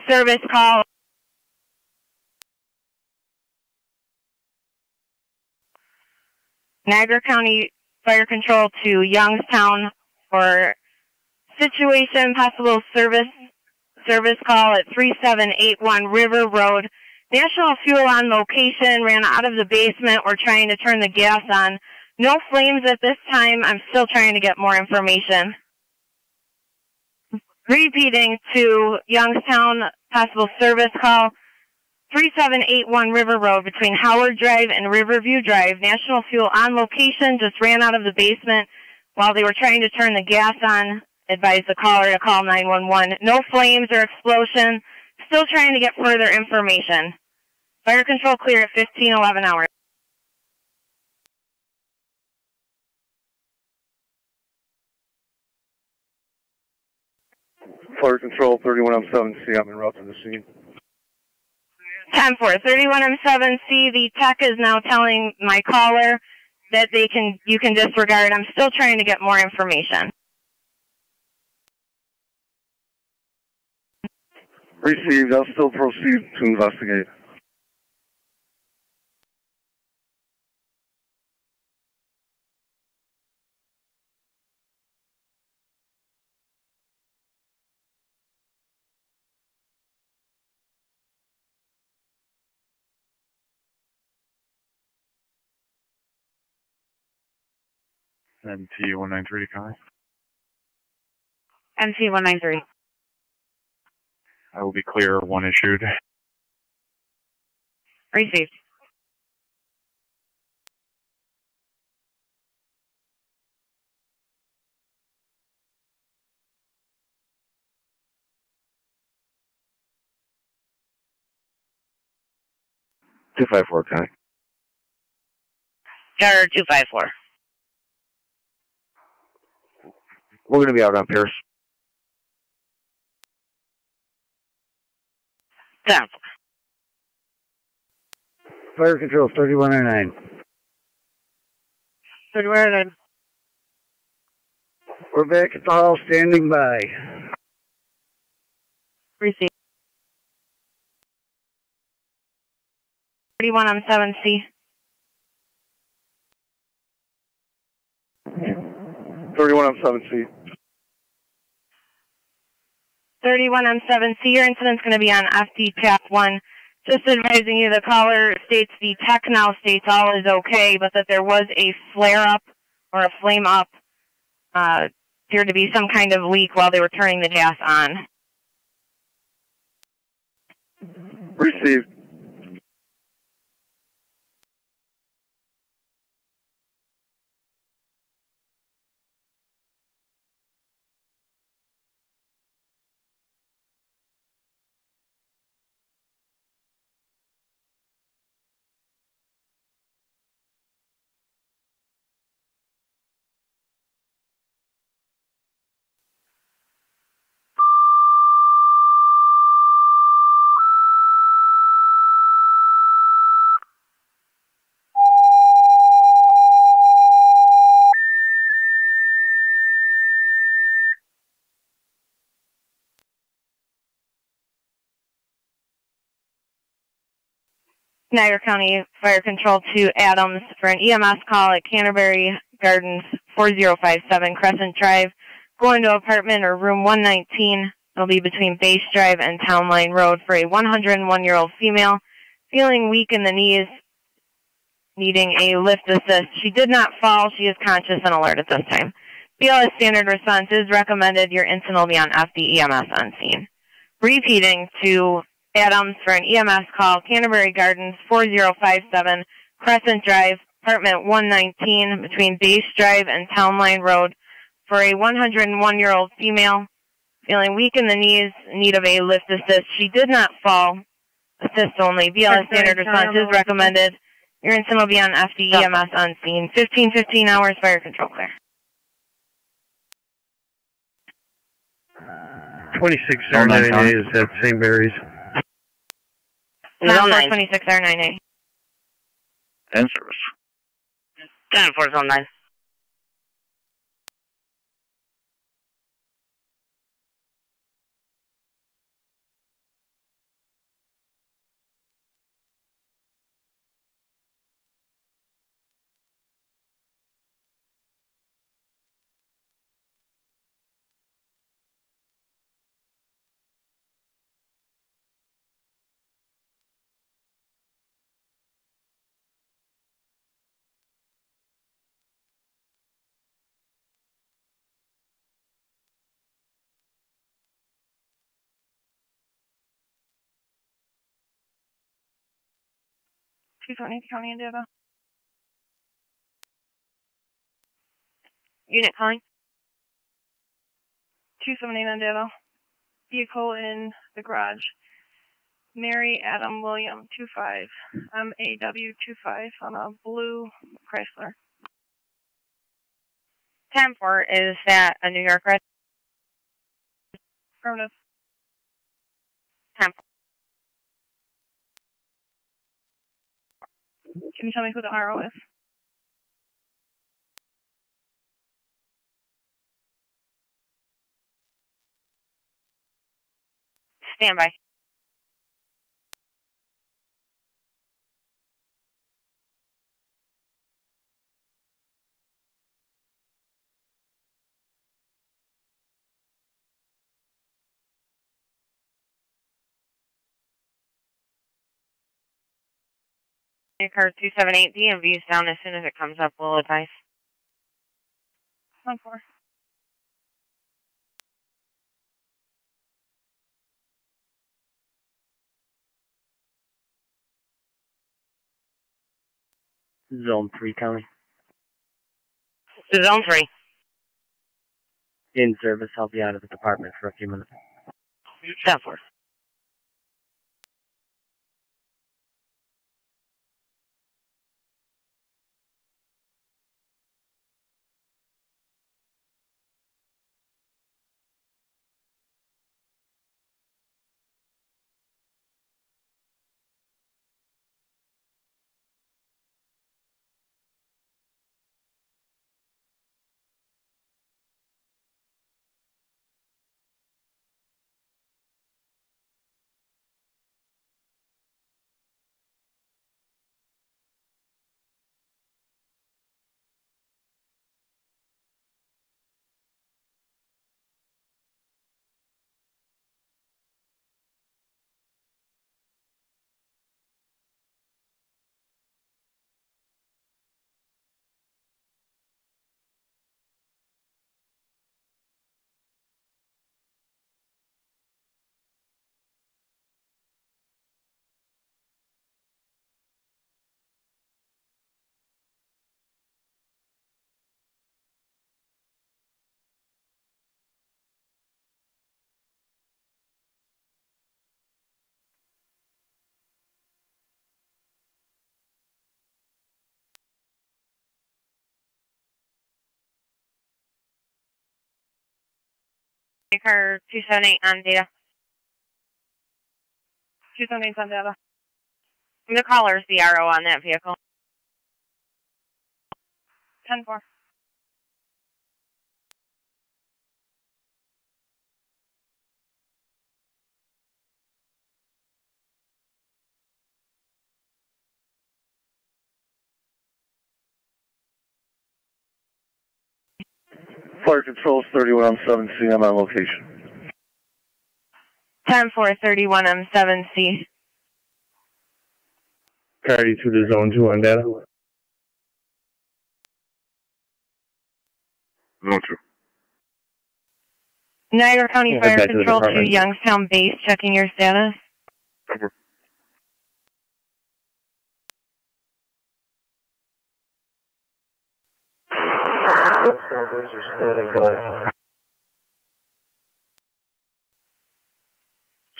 S17: Service call. Niagara County Fire Control to Youngstown for situation, possible service call at 3781 River Road. National Fuel on location, ran out of the basement. We're trying to turn the gas on. No flames at this time. I'm still trying to get more information. Repeating to Youngstown, possible service call, 3781 River Road between Howard Drive and Riverview Drive. National Fuel on location, just ran out of the basement while they were trying to turn the gas on. Advised the caller to call 911. No flames or explosion. Still trying to get further information. Fire control clear at 1511 hours.
S9: Fire control 31M7C, I'm en route to the scene.
S17: 10-4, 31M7C, the TAC is now telling my caller that you can disregard. I'm still trying to get more information.
S9: Received, I'll still proceed to investigate.
S16: NT193 to Connie.
S5: NT193.
S16: I will be clear, one issued.
S5: Received.
S9: Two 254, Connie.
S8: Tower 254.
S9: We're going to be out on Pierce.
S8: 10.
S3: Fire control 3109.
S17: 3109.
S3: We're back at the hall, standing by.
S17: Received. 31M7C.
S9: 31M7C.
S17: 31M7C, your incident's going to be on FD TAC 1. Just advising you, the caller states the tech now states all is okay, but that there was a flare-up or a flame-up. Appeared to be some kind of leak while they were turning the gas on.
S9: Received.
S17: Niagara County Fire Control to Adams for an EMS call at Canterbury Gardens 4057 Crescent Drive. Going to apartment or room 119. It'll be between Base Drive and Town Line Road for a 101-year-old female feeling weak in the knees, needing a lift assist. She did not fall. She is conscious and alert at this time. BLS standard response is recommended. Your incident will be on FD EMS on scene. Repeating to Adams for an EMS call, Canterbury Gardens 4057 Crescent Drive, apartment 119 between Base Drive and Town Line Road for a 101-year-old female feeling weak in the knees, in need of a lift assist. She did not fall. Assist only. BLS standard response is recommended. Your incident will be on FD EMS on scene. 15 hours, fire control clear.
S15: 26R9A is at St. Mary's.
S17: 26R9A.
S1: End service.
S8: 10-409.
S4: 278 County and data.
S8: Unit calling.
S4: 278 on data. Vehicle in the garage. Mary Adam William 25. MAW 25 on a blue Chrysler.
S8: 10-4, is that a New York red?
S4: Affirmative.
S8: 10-4.
S4: Can you tell me who the RO is?
S8: Stand by. Car 278, DMV is down. As soon as it comes up, we'll advise.
S4: 10-4.
S6: Zone 3 County.
S8: Zone 3.
S6: In service, I'll be out of the department for a few minutes.
S8: 10-4. Car 278 on data.
S4: 278 on data.
S8: The caller's the RO on that vehicle.
S4: 10-4.
S3: Fire Control's 31 on 7C, I'm on location.
S17: 10-4, 31 M7C.
S13: Car 82 to Zone 2 on data.
S1: Zone 2.
S17: Niagara County
S13: Yeah,
S17: Fire
S13: back to the
S17: Control to
S13: department.
S17: Youngstown Base, checking your status.
S1: Over.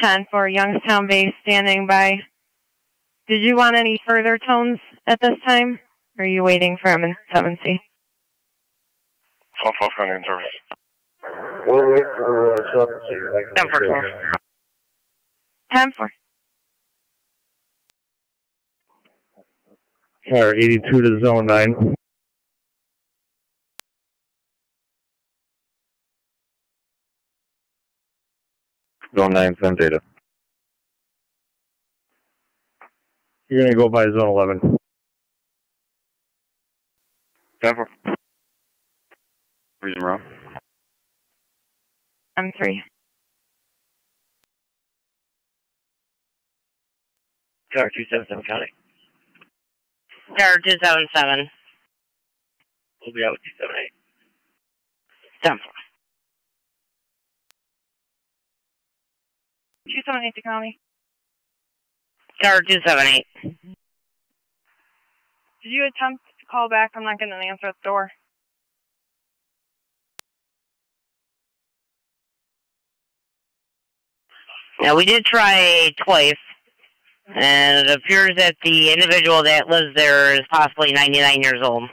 S17: Ten for Youngstown Base, standing by. Did you want any further tones at this time? Or are you waiting for M7C?
S1: Zone 12 County in service.
S3: We'll wait for 7C.
S8: 10-4.
S17: 10-4.
S13: Car 82 to Zone 9.
S1: Zone 9, send data.
S13: You're going to go by Zone 11.
S1: 10-4. Reason wrong.
S17: M3.
S6: Car 277 County.
S8: Car 277.
S6: We'll be out with 278.
S8: 10-4.
S4: 278 to County.
S8: Car 278.
S4: Did you attempt to call back? I'm not getting an answer at the door.
S8: Now, we did try twice, and it appears that the individual that lives there is possibly 99 years old.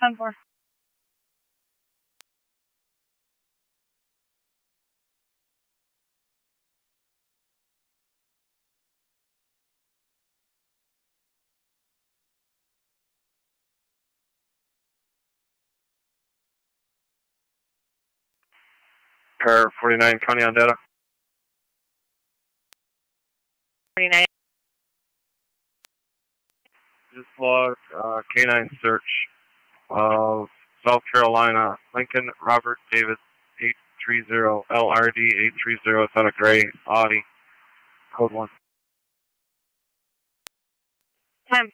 S4: 10-4.
S14: Car 49, County on data.
S8: 49.
S14: Just log canine search of South Carolina, Lincoln Robert David 830 LRD 830. It's on a gray Audi. Code 1.
S8: 10-4.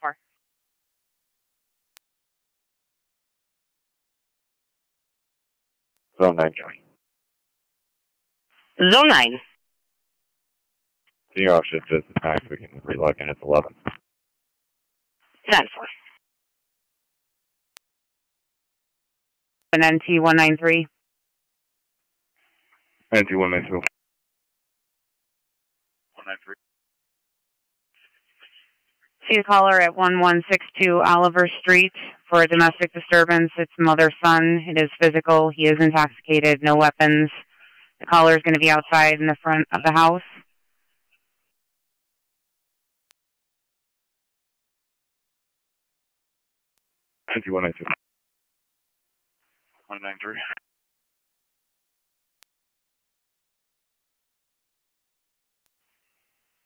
S1: Zone 9, County.
S8: Zone 9.
S1: The shift is the tax. We can relog in at 11.
S8: 10-4.
S5: An NT-193.
S1: NT 192. 193.
S5: See a caller at 1162 Oliver Street for a domestic disturbance. It's mother-son. It is physical. He is intoxicated. No weapons. The caller is going to be outside in the front of the house.
S1: NT 192. 193.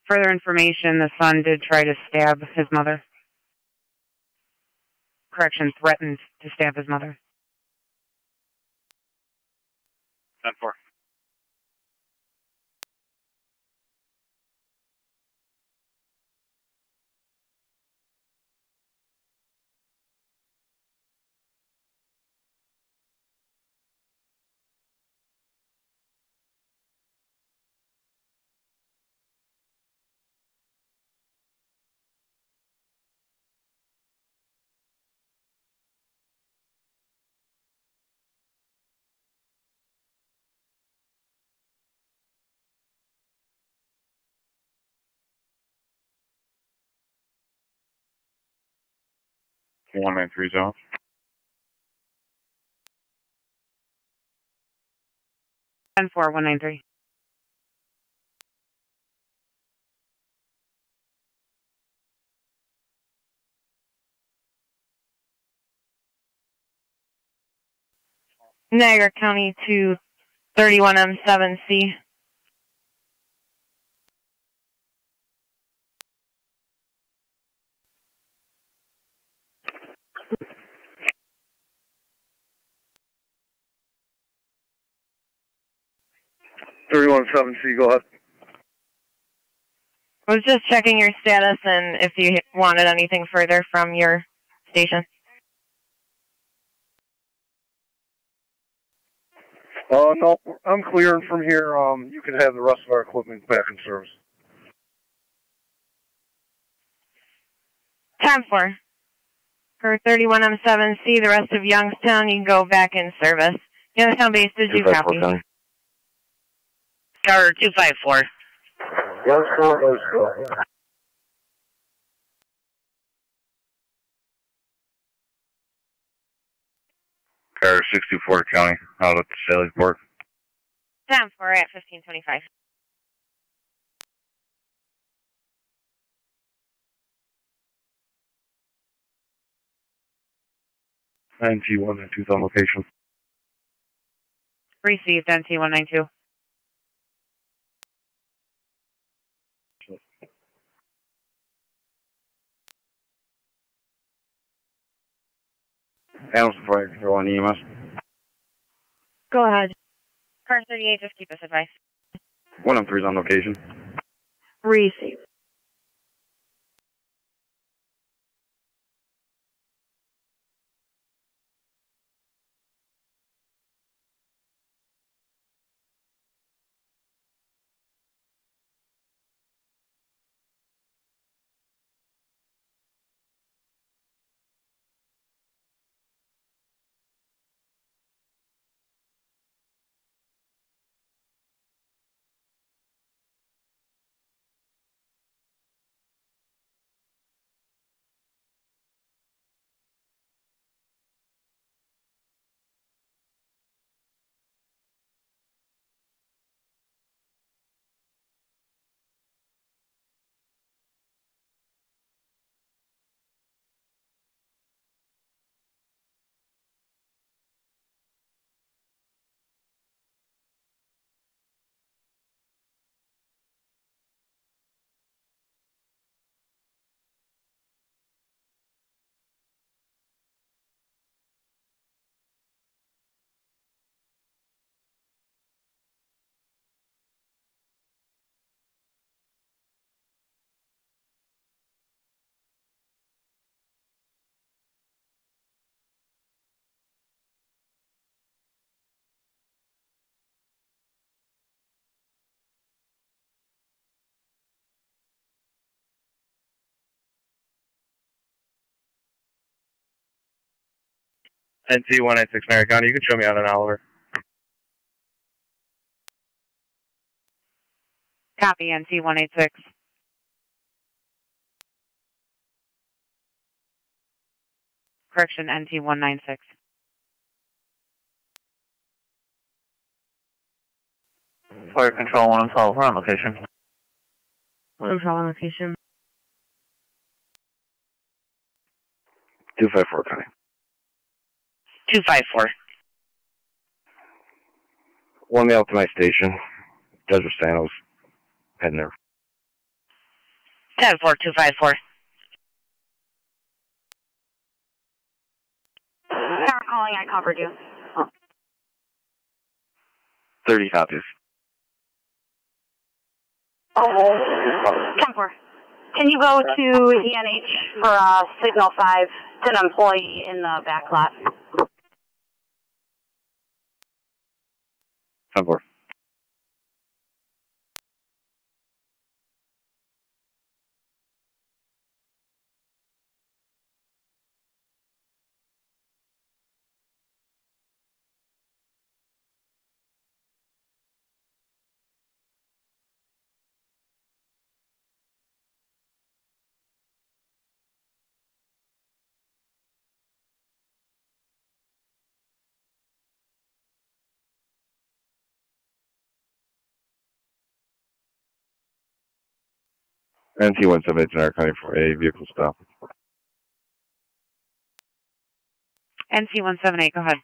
S5: Further information, the son did try to stab his mother. Correction, threatened to stab his mother.
S1: 10-4. Okay, 193 zone.
S5: 10-4, 193.
S17: Niagara County to 31M7C.
S3: C, go ahead.
S17: I was just checking your status and if you wanted anything further from your station.
S3: No, I'm clearing from here. You can have the rest of our equipment back in service.
S17: 10-4. For 31M7C, the rest of Youngstown, you can go back in service. Youngstown base, did you copy?
S8: Car 254.
S3: Youngstown is
S1: Car 64 County, out at the Sallyport.
S17: 10-4 at 1525.
S1: NT 192 on location.
S5: Received, NT-192.
S1: Animals Fire Control on EMS.
S17: Go ahead. Car 38, just keep us advised.
S1: 103 is on location.
S17: Received.
S7: NC 196 Americana, you can show me out an Oliver.
S5: Copy, NC 186. Correction, NT 196.
S18: Fire control 112, we're on location.
S17: 112 on location.
S1: 254, Connie.
S8: 254.
S1: One male to my station. Desert Stand, I was heading there.
S8: 10254.
S5: Tower calling, I covered you.
S1: 30 copies.
S5: 10-4. Can you go to ENH for Signal 5? It's an employee in the back lot.
S1: 10-4. NT 178 in our county for a vehicle stop.
S5: NC 178, go ahead.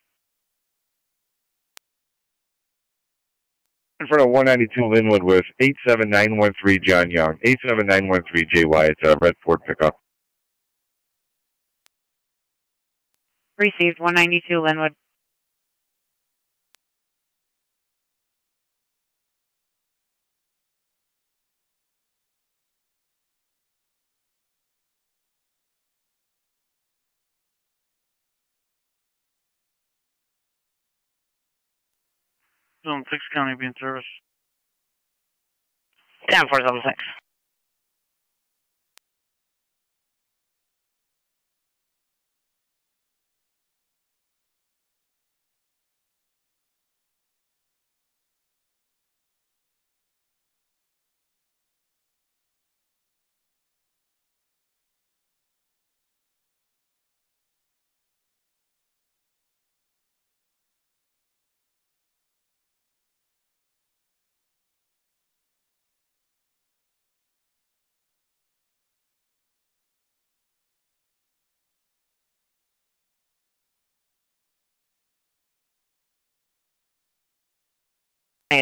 S1: In front of 192 Linwood with 87913 John Young. 87913 JY. It's a red Ford pickup.
S5: Received, 192 Linwood.
S10: Zone 6 County being service.
S8: 10-4, Zone 6.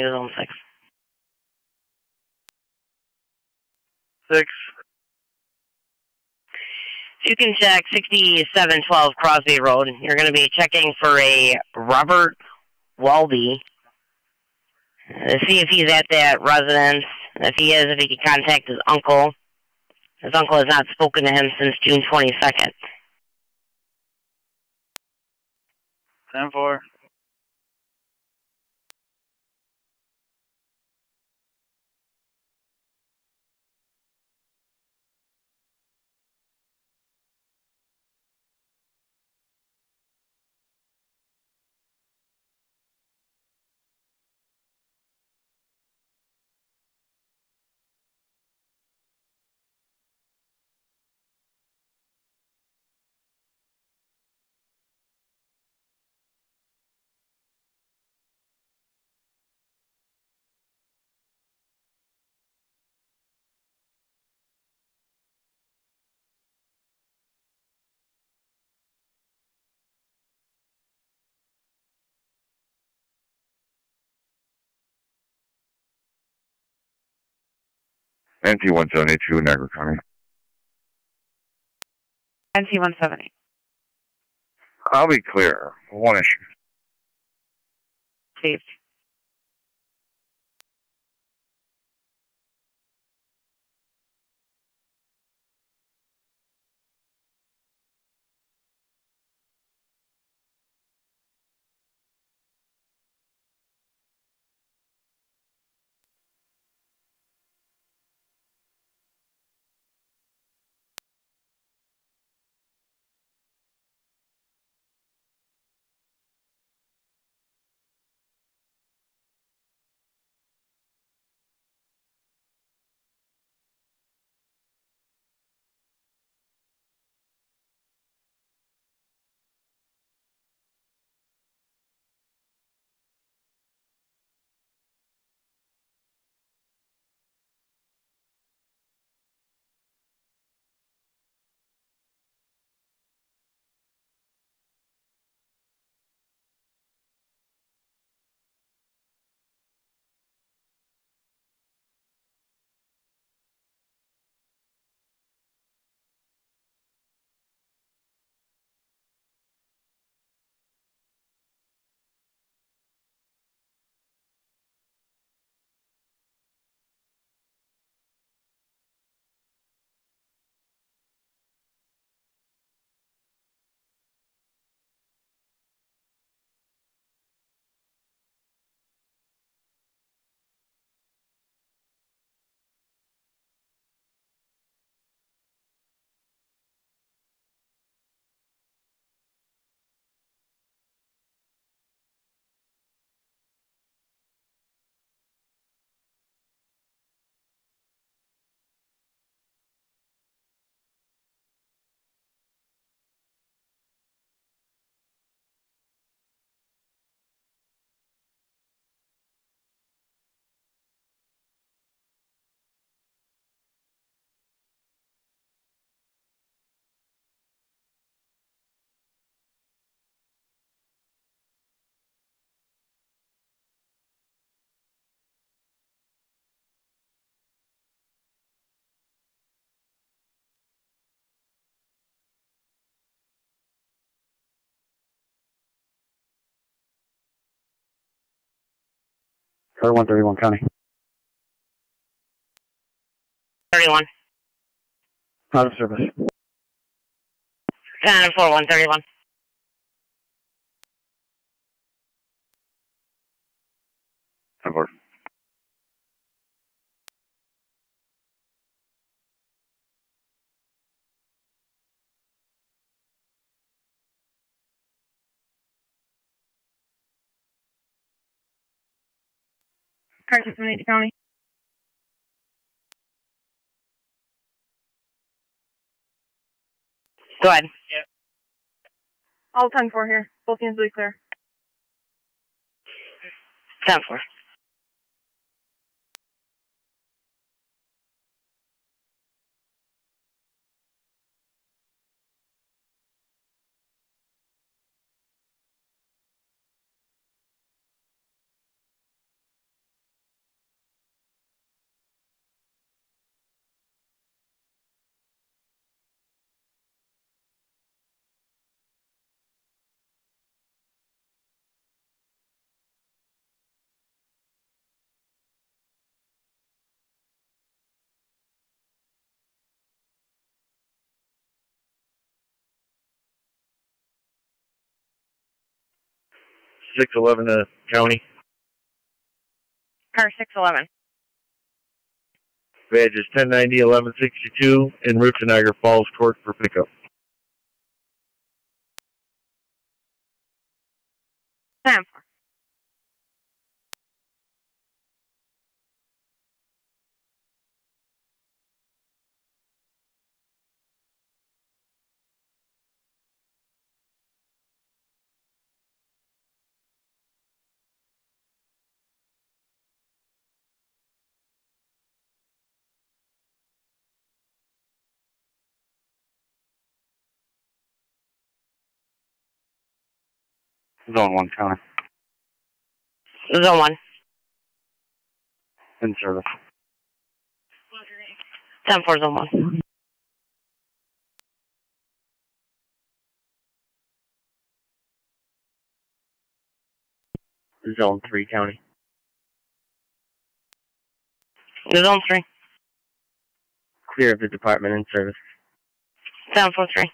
S8: Zone 6.
S10: 6.
S8: You can check 6712 Crosby Road. You're going to be checking for a Robert Walby. See if he's at that residence. If he is, if he can contact his uncle. His uncle has not spoken to him since June 22nd.
S10: 10-4.
S1: NT 172 Niagara County.
S5: NC 170.
S1: I'll be clear. One issue.
S5: Received.
S13: Or 131 County.
S8: 31.
S13: Out of service.
S8: 10-4, 131.
S1: Over.
S4: Car 618 County.
S8: Go ahead.
S4: Yep. All 10-4 here. Both units will be clear.
S8: 10-4.
S14: County.
S8: Car 611.
S14: Badge is 1090-1162 en route to Niagara Falls Court for pickup.
S8: 10-4.
S16: Zone 1 County.
S8: Zone 1.
S16: In service.
S8: 10-4, Zone 1.
S6: Zone 3 County.
S8: Zone 3.
S6: Clear of the department in service.
S8: 10-4-3.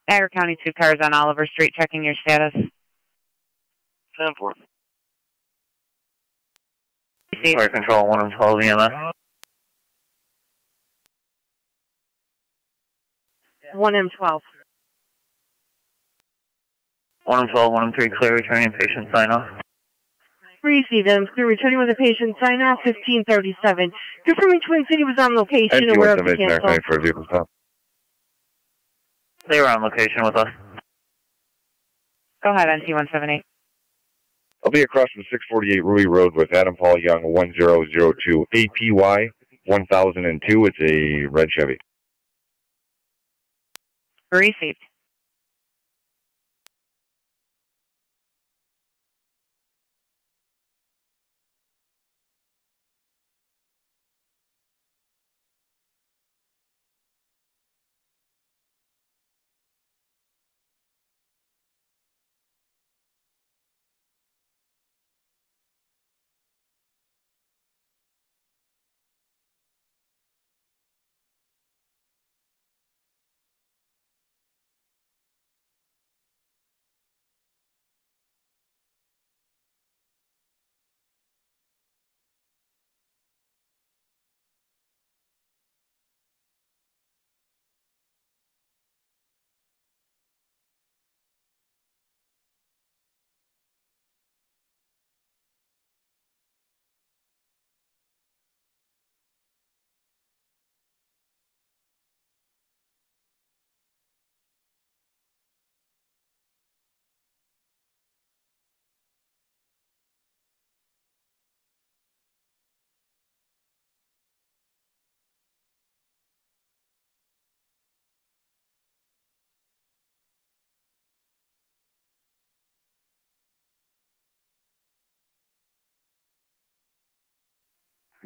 S5: Niagara County, 2 cars on Oliver Street, checking your status.
S14: 10-4.
S18: Fire control 112 EMS.
S17: 1M12.
S18: 112, 113, clear returning patient sign off.
S17: Received. I'm clear returning with a patient sign off 1537. Confirming Twin City was on location. Aware of the cancel.
S1: For a vehicle stop.
S18: They were on location with us.
S5: Go ahead, NT-178.
S1: I'll be across from 648 Rui Road with Adam Paul Young 1002 APY 1002. It's a red Chevy.
S5: Received.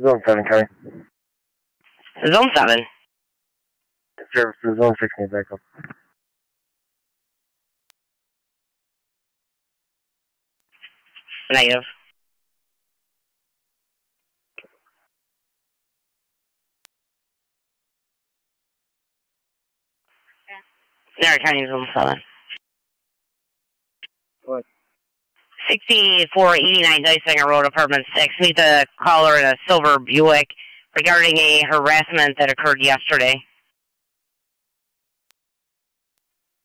S13: Zone 7, County.
S8: Zone 7.
S13: Service to Zone 16, backup.
S8: Negative. Niagara County, Zone 7.
S13: What?
S8: 6489 Dicing Road, Apartment 6. Meet the caller in a silver Buick regarding a harassment that occurred yesterday.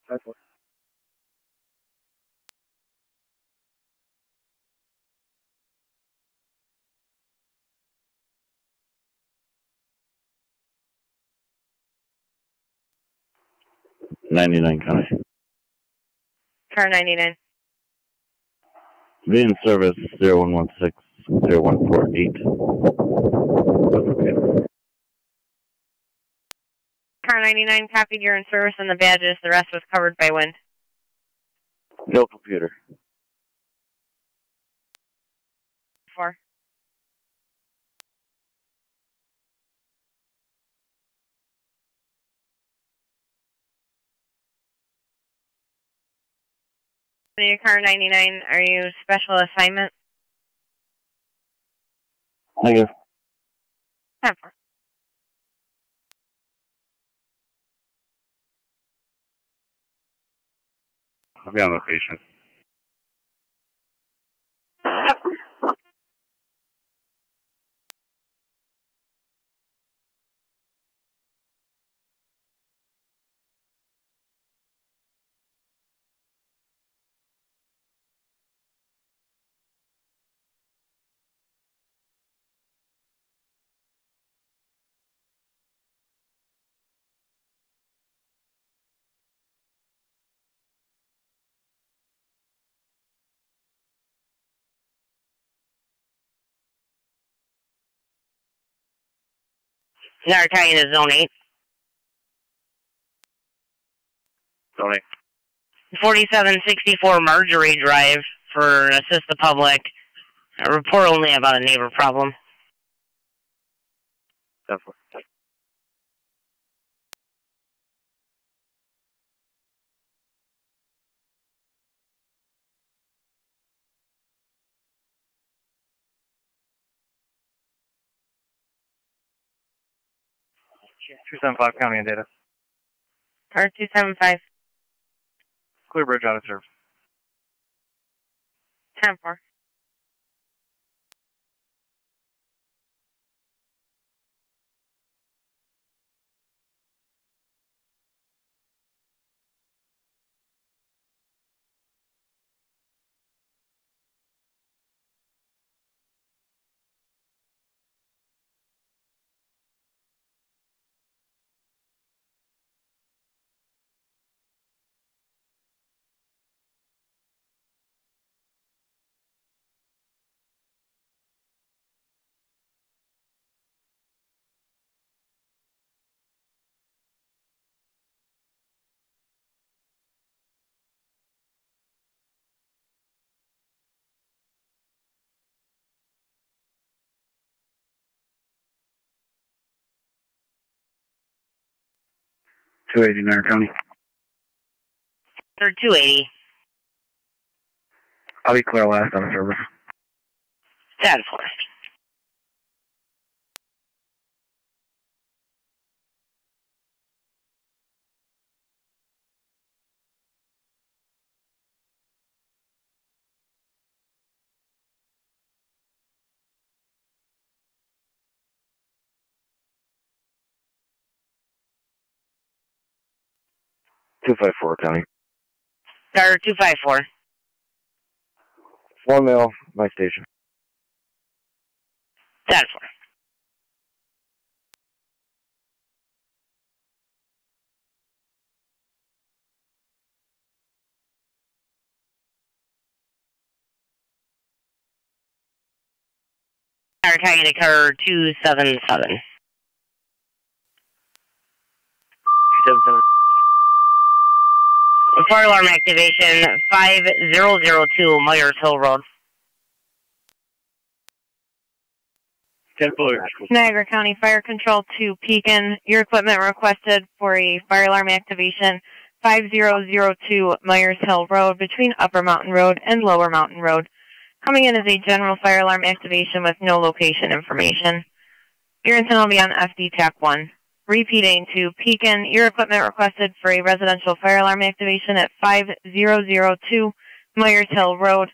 S13: That's what.
S19: County.
S17: Car 99.
S19: Be in service 0116-0148.
S17: Car 99 copied you're in service and the badges. The rest was covered by wind.
S19: No computer.
S17: 4. Car 99, are you special assignment?
S19: Negative.
S17: 10-4.
S16: I'll be on location.
S8: Niagara County to Zone 8.
S16: Zone 8.
S8: 4764 Marjorie Drive for Assist the Public. A report only about a neighbor problem.
S16: 10-4.
S7: Yeah, 275 County and data.
S17: Car 275.
S7: Clear bridge out of service.
S17: 10-4.
S19: Niagara County.
S8: Or 280.
S19: I'll be clear last on service.
S8: 10-4.
S19: .254 County.
S8: Or 254.
S19: 1 male, my station.
S8: 10-4. Niagara County to car 277.
S7: 277.
S8: Fire alarm activation 5002 Myers Hill Road.
S17: Niagara County Fire Control to Pekin. Your equipment requested for a fire alarm activation 5002 Myers Hill Road between Upper Mountain Road and Lower Mountain Road. Coming in as a general fire alarm activation with no location information. Your incident will be on FD TAC 1. Repeating to Pekin, your equipment requested for a residential fire alarm activation at 5002 Myers Hill Road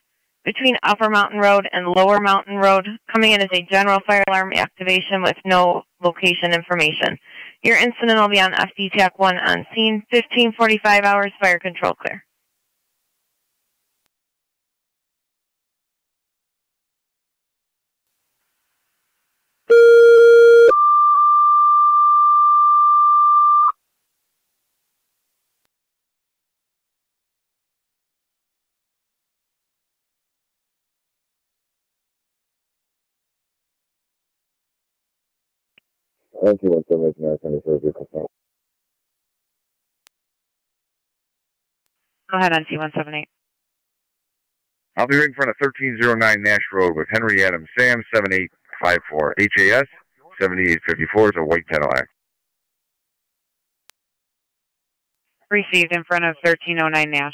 S17: between Upper Mountain Road and Lower Mountain Road, coming in as a general fire alarm activation with no location information. Your incident will be on FD TAC 1 on scene, 1545 hours, fire control clear.
S1: Thank you, 178.
S17: Go ahead on C-178.
S1: I'll be right in front of 1309 Nash Road with Henry Adams Sam 7854. HAS 7854 is a white Cadillac.
S17: Received in front of 1309 Nash.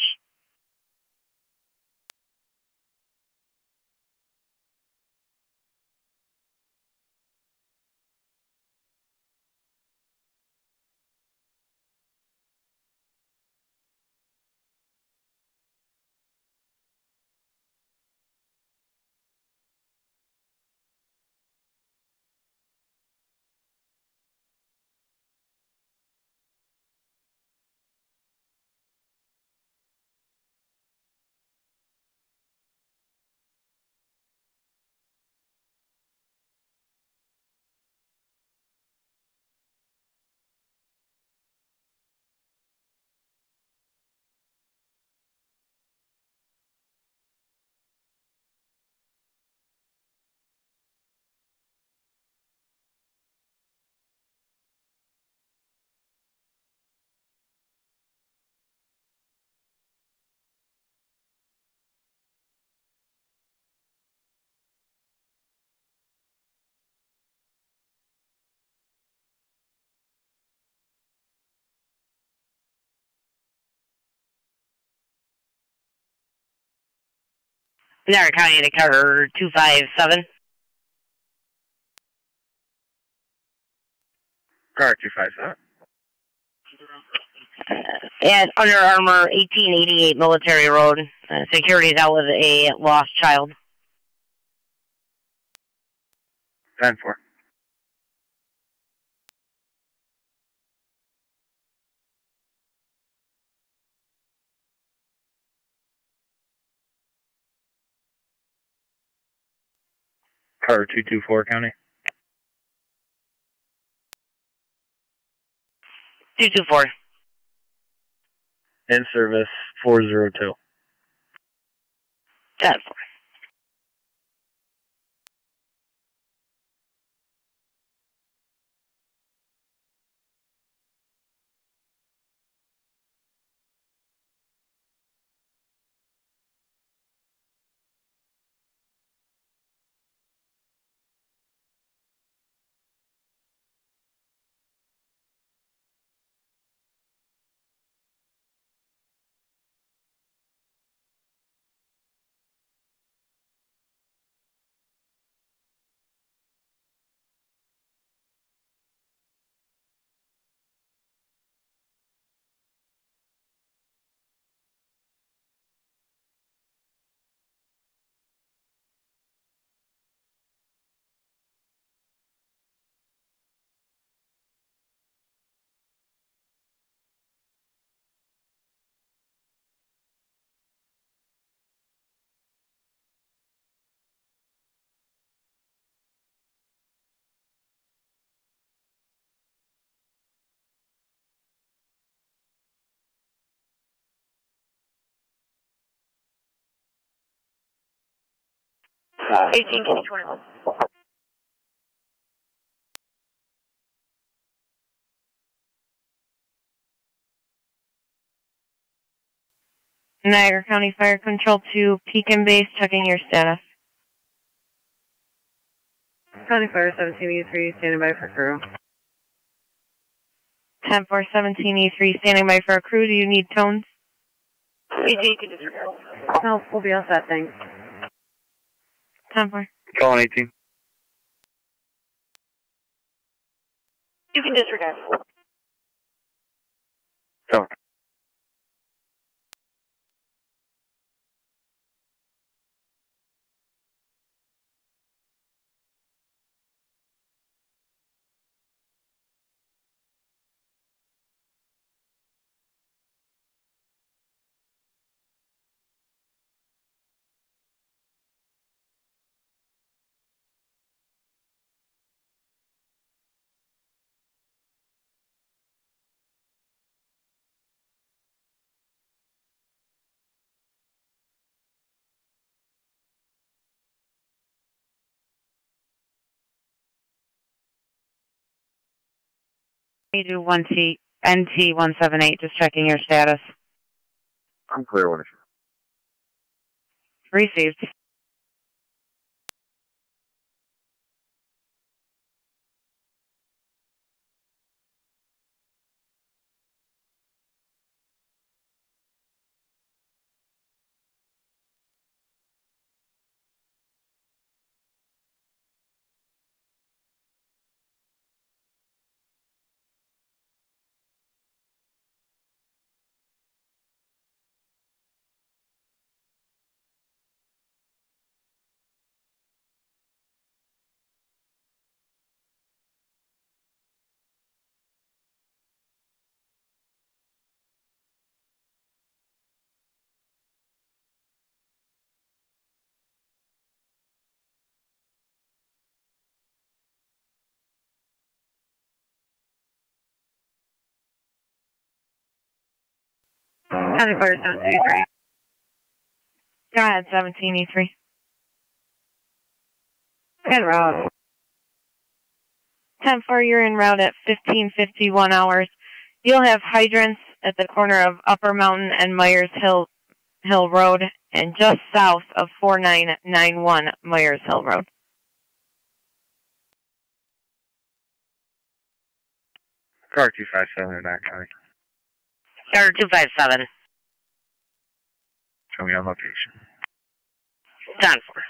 S8: Niagara County to Carter 257.
S14: Car 257.
S8: And Under Armour 1888 Military Road. Security's out with a lost child.
S14: 10-4. Car 224 County.
S8: 224.
S14: In service 402.
S8: 10-4.
S17: Uh, 1821. Niagara County Fire Control to Pekin Base, checking your status. County Fire 17E3, standing by for crew.
S5: 10-4, 17E3, standing by for a crew. Do you need tones?
S17: You can disregard. No, we'll be all set, thanks.
S5: 10-4.
S16: Calling 18.
S17: You can disregard.
S16: Go.
S5: You do 1T, NT 178, just checking your status.
S19: I'm clear, what issue?
S5: Received.
S17: County Fire 17E3.
S5: Go ahead, 17E3.
S17: En route.
S5: 10-4, you're en route at 15:51 hours. You'll have hydrants at the corner of Upper Mountain and Myers Hill Road, and just south of 4991 Myers Hill Road.
S16: Car 257 in that county.
S8: Car 257.
S16: Show me on location.
S8: Done for.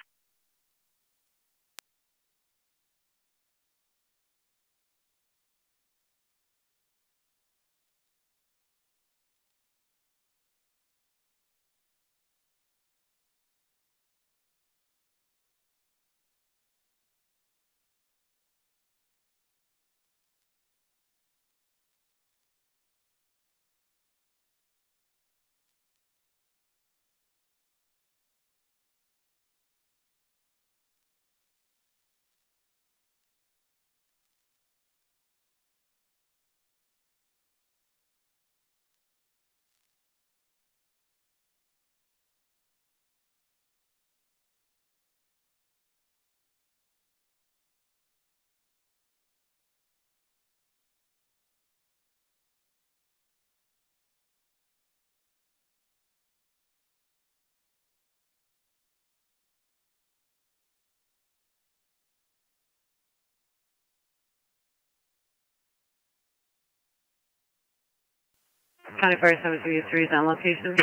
S17: County Fire 17E3 is on location.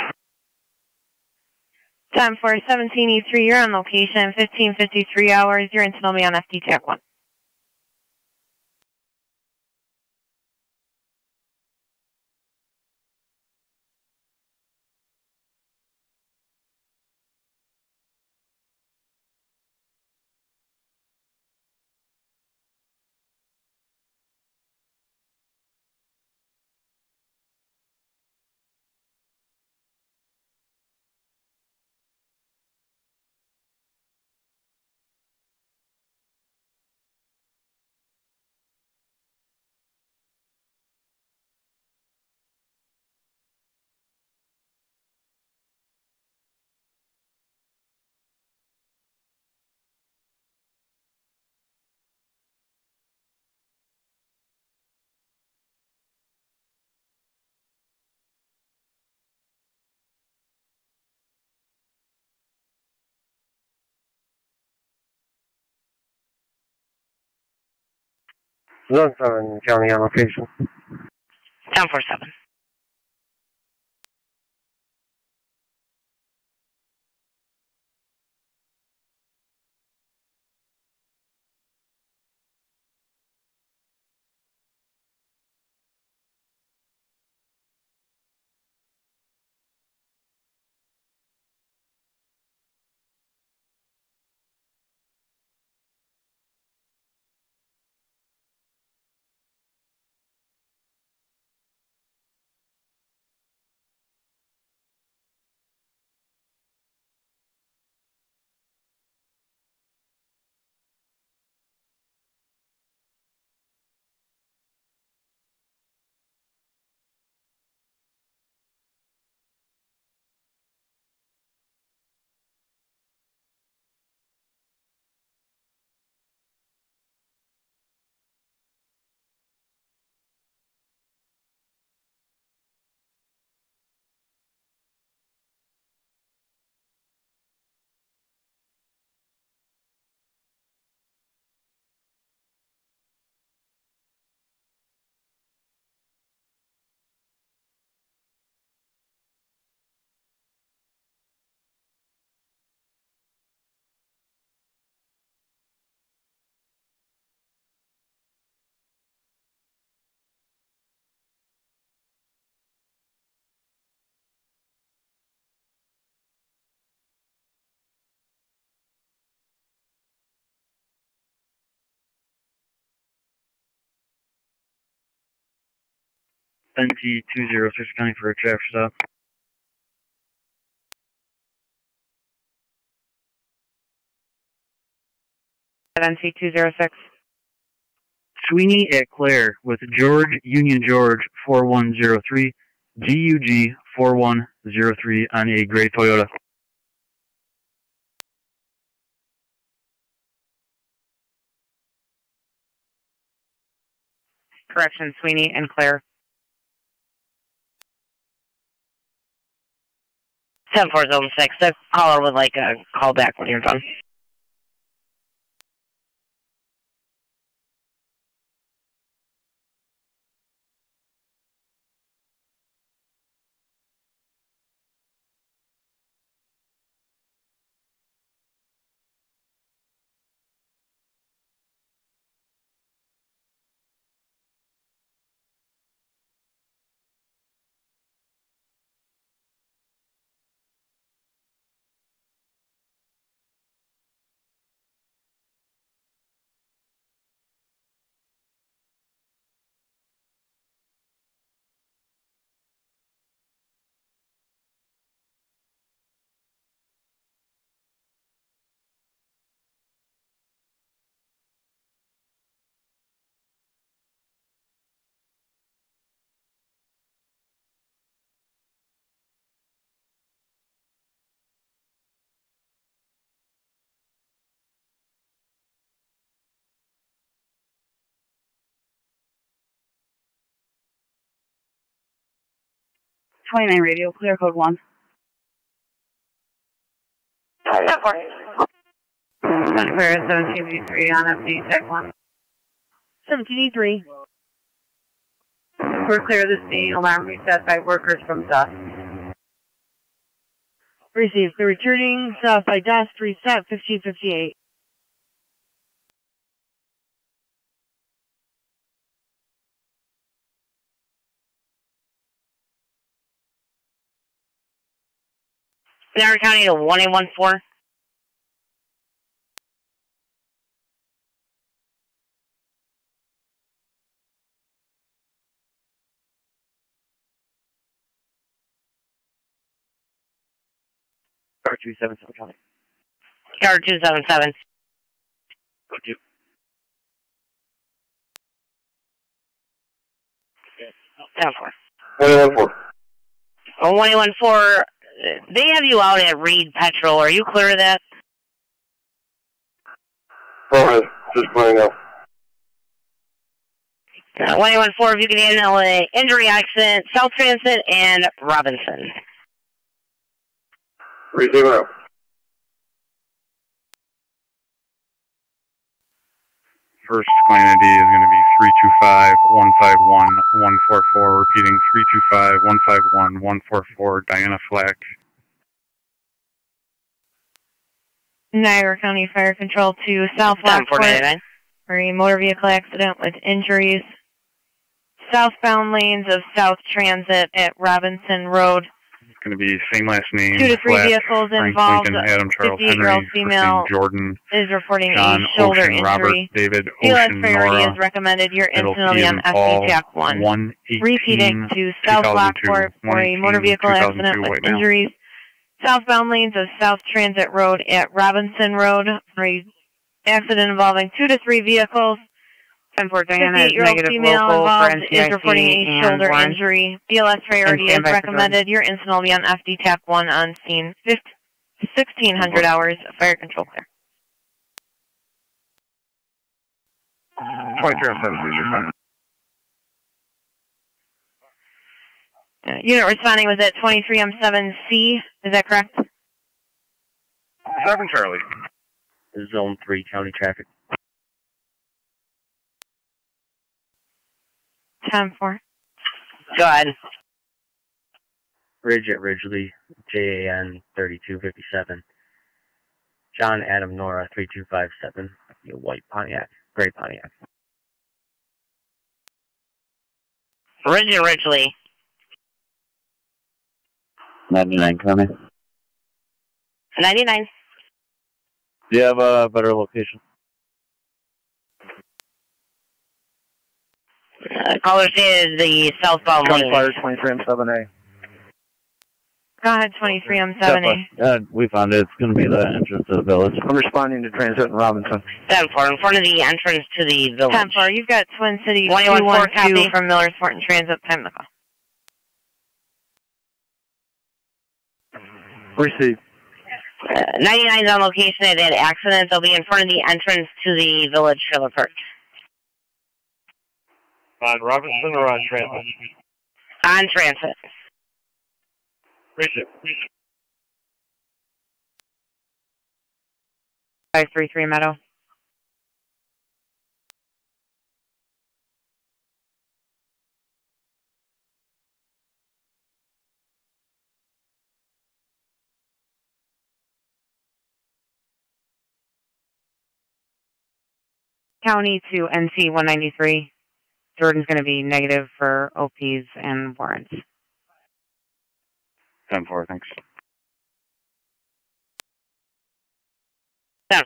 S5: 10-4, 17E3, you're on location, 15:53 hours. You're in Sonoma on FD TAC 1.
S7: Zone 7, county on location.
S8: 1047.
S18: NT 206 county for a traffic stop.
S17: NC 206.
S18: Sweeney at Claire with George Union George 4103, GUG 4103 on a gray Toyota.
S17: Correction, Sweeney and Claire.
S8: 10406. The caller would like a call back when you're done.
S5: .29 radio, clear code 1.
S17: Clear 1783 on FD check 1.
S5: 1783.
S17: We're clear this scene. Alarm reset by workers from dust.
S5: Received. They're returning south by dust, reset 1558.
S8: Niagara County to 1814.
S6: Car 277 County.
S8: Car 277.
S6: Code 2.
S8: Down 4.
S14: 114.
S8: 1814. They have you out at Reed Petrol. Are you clear of that?
S14: Go ahead. Just playing out.
S8: 1814, if you can handle an injury accident, South Transit and Robinson.
S14: Receiving out.
S16: First claim ID is going to be 325-151-144, repeating 325-151-144, Diana Flack.
S17: Niagara County Fire Control to South Lockport for a motor vehicle accident with injuries. Southbound lanes of South Transit at Robinson Road.
S16: It's going to be same last name.
S17: 2 to 3
S16: Flack,
S17: vehicles
S16: Frank
S17: involved.
S16: Lincoln, Adam Charles
S17: 58-year-old
S16: Henry,
S17: female
S16: Jordan,
S17: is reporting
S16: John,
S17: a shoulder
S16: Ocean,
S17: injury.
S16: Robert, David,
S17: BLS
S16: Ocean,
S17: priority
S16: Nora,
S17: is recommended. Your
S16: Middle
S17: incident will be on
S16: P as in Paul,
S17: FD TAC 1.
S16: 118,
S17: Repeating to South
S16: 2002,
S17: Lockport for a motor vehicle
S16: 2002
S17: accident with
S16: white male.
S17: injuries. Southbound lanes of South Transit Road at Robinson Road for a accident involving 2 to 3 vehicles.
S5: 10-4 Diana is
S17: 58-year-old
S5: negative
S17: female
S5: local for
S17: involved is reporting a
S5: NCIC
S17: shoulder
S5: and warrant.
S17: injury. BLS priority is
S5: standby for
S17: recommended. Your incident will be on FD TAC 1 on scene. 1600 hours. Fire control clear.
S14: 2307,
S17: Unit responding was at 23M7C. Is that correct?
S14: 7 Charlie.
S6: Zone 3, county traffic.
S17: 10-4.
S8: Go ahead.
S6: Ridge at Ridgely, JAN 3257. John Adam Nora 3257. White Pontiac, gray Pontiac.
S8: Ridge and Ridgely.
S20: 99 coming.
S8: 99.
S20: Do you have a better location?
S8: Caller stated the southbound lane.
S3: Fire 23M7A.
S17: Go ahead, 23M7A.
S20: We found it. It's going to be the entrance to the village.
S3: I'm responding to transit in Robinson.
S8: 10-4, in front of the entrance to the village.
S17: 10-4, you've got Twin Cities
S8: 21-4
S17: 212 from Millersport and Transit. Time to call.
S3: Receive.
S8: 99 is on location at that accident. They'll be in front of the entrance to the village trailer park.
S12: On Robinson or on transit?
S8: On transit.
S12: Receive.
S5: 533 Meadow. County to NC 193. Jordan's going to be negative for OPs and warrants.
S16: 10-4, thanks.
S8: 10-4.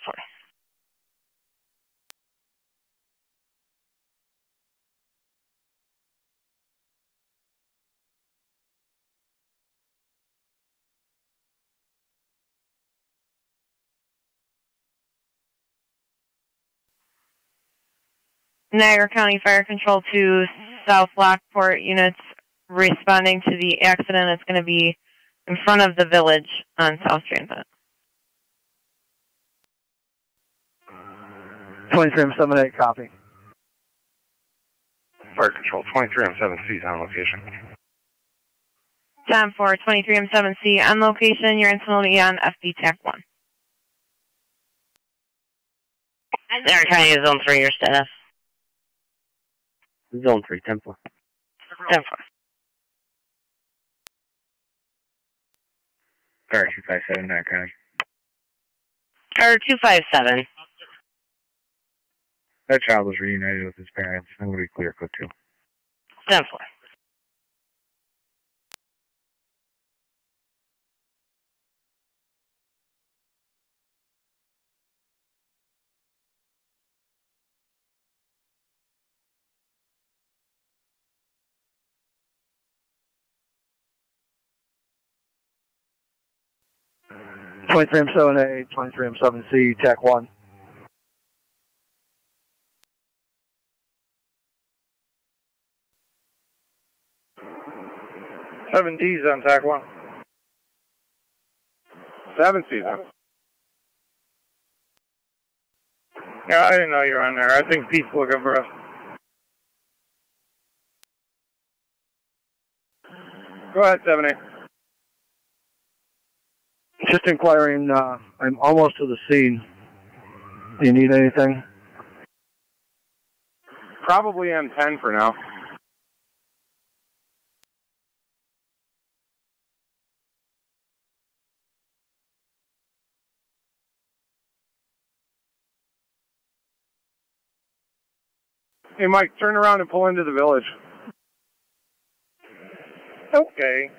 S17: Niagara County Fire Control to South Lockport units responding to the accident. It's going to be in front of the village on South Transit.
S3: 23M7A, copy.
S14: Fire Control, 23M7C is on location.
S17: 10-4, 23M7C on location. Your incident will be on FD TAC 1.
S8: Niagara County is Zone 3, your status.
S6: Zone 3, 10-4.
S8: 10-4.
S6: Car 257, Niagara County.
S8: Car 257.
S16: That child was reunited with his parents. That would be clear code 2.
S8: 10-4.
S3: A 23M7A, 23M7C, TAC 1.
S14: Seven D's on TAC 1. 7 C's on. Yeah, I didn't know you were on there. I think Pete's looking for us. Go ahead, 7A.
S3: Just inquiring, I'm almost to the scene. Do you need anything?
S14: Probably M10 for now. Hey, Mike, turn around and pull into the village. Okay.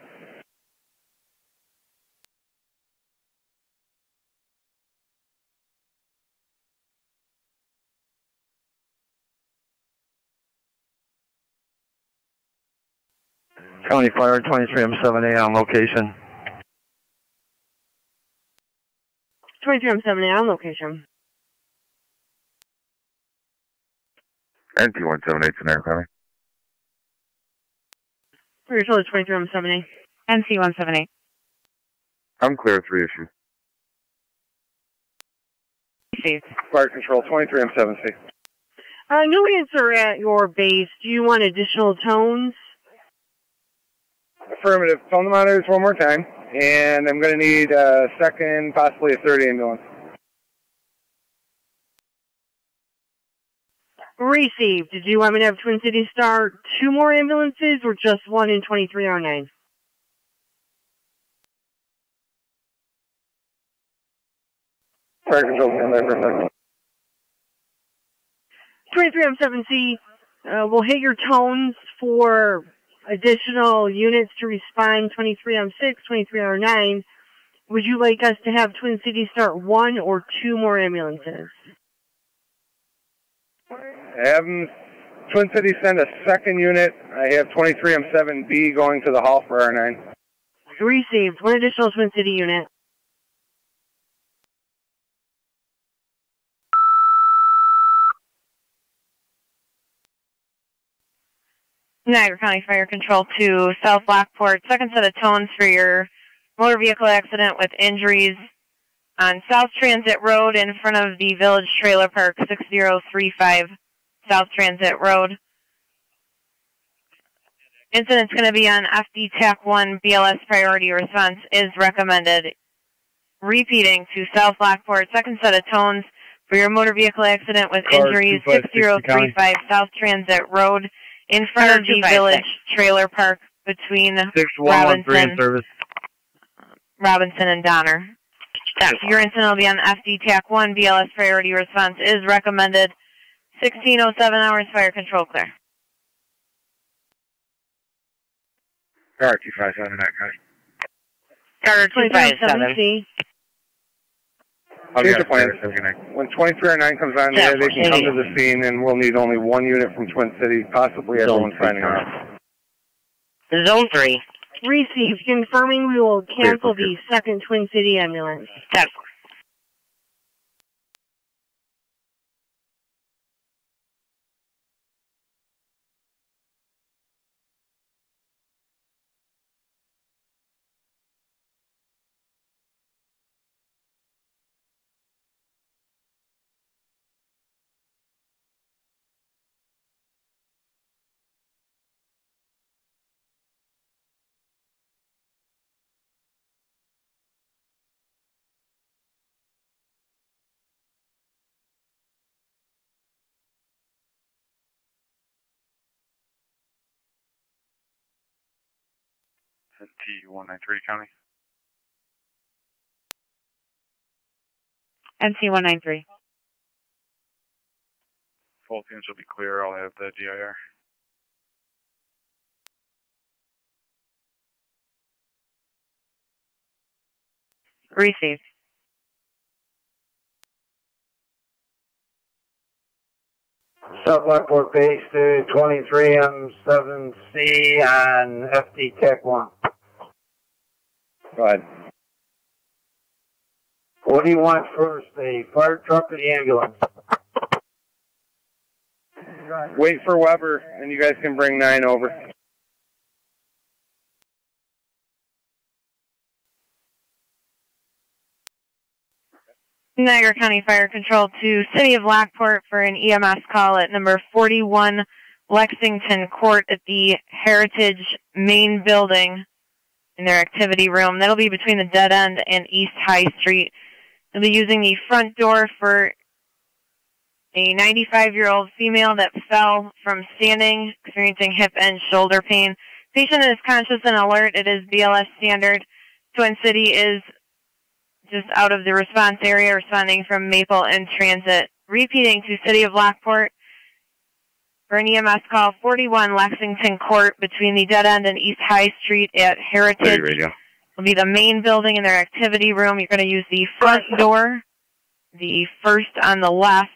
S3: County Fire 23M7A on location.
S17: 23M7A on location.
S19: NT178 to Niagara County.
S17: For your total 23M7A.
S5: NC178.
S19: I'm clear, 3 issues.
S5: Received.
S14: Fire Control 23M7C.
S17: No answer at your base. Do you want additional tones?
S14: Affirmative. Tone the monitors one more time, and I'm going to need a second, possibly a third ambulance.
S17: Received. Did you want me to have Twin Cities start 2 more ambulances or just 1 in 2309?
S14: Fire Control, stand by for a second.
S17: 23M7C, we'll hit your tones for additional units to respond 23M6, 23R9. Would you like us to have Twin Cities start 1 or 2 more ambulances?
S14: Have Twin Cities send a second unit. I have 23M7B going to the hall for R9.
S17: Received. 1 additional Twin City unit.
S5: Niagara County Fire Control to South Lockport. Second set of tones for your motor vehicle accident with injuries on South Transit Road in front of the Village Trailer Park, 6035 South Transit Road. Incident's going to be on FD TAC 1 BLS priority response is recommended. Repeating to South Lockport, second set of tones for your motor vehicle accident with injuries, 6035 South Transit Road in front of the Village Trailer Park between Robinson and Donner. Your incident will be on FD TAC 1 BLS priority response is recommended. 1607 hours fire control clear.
S19: Car 257 that guy.
S5: Carter 257.
S14: Here's the plan. When 2309 comes on there, they can come to the scene, and we'll need only 1 unit from Twin Cities, possibly everyone signing off.
S8: Zone 3.
S17: Received. Confirming we will cancel the second Twin City ambulance.
S8: That's
S16: NT193 County.
S5: NC193.
S16: Both units will be clear. I'll have the DIR.
S5: Received.
S3: South Lockport base to 23M7C on FD TAC 1.
S14: Go ahead.
S3: What do you want first, the fire truck or the ambulance?
S14: Wait for Weber, and you guys can bring 9 over.
S5: Niagara County Fire Control to City of Lockport for an EMS call at number 41 Lexington Court at the Heritage main building in their activity room. That'll be between the Dead End and East High Street. They'll be using the front door for
S17: a 95-year-old female that fell from standing, experiencing hip and shoulder pain. Patient is conscious and alert. It is BLS standard. Twin City is just out of the response area, responding from Maple in transit. Repeating to City of Lockport for an EMS call, 41 Lexington Court between the dead end and East High Street at Heritage. Will be the main building in their activity room. You're going to use the front door, the first on the left.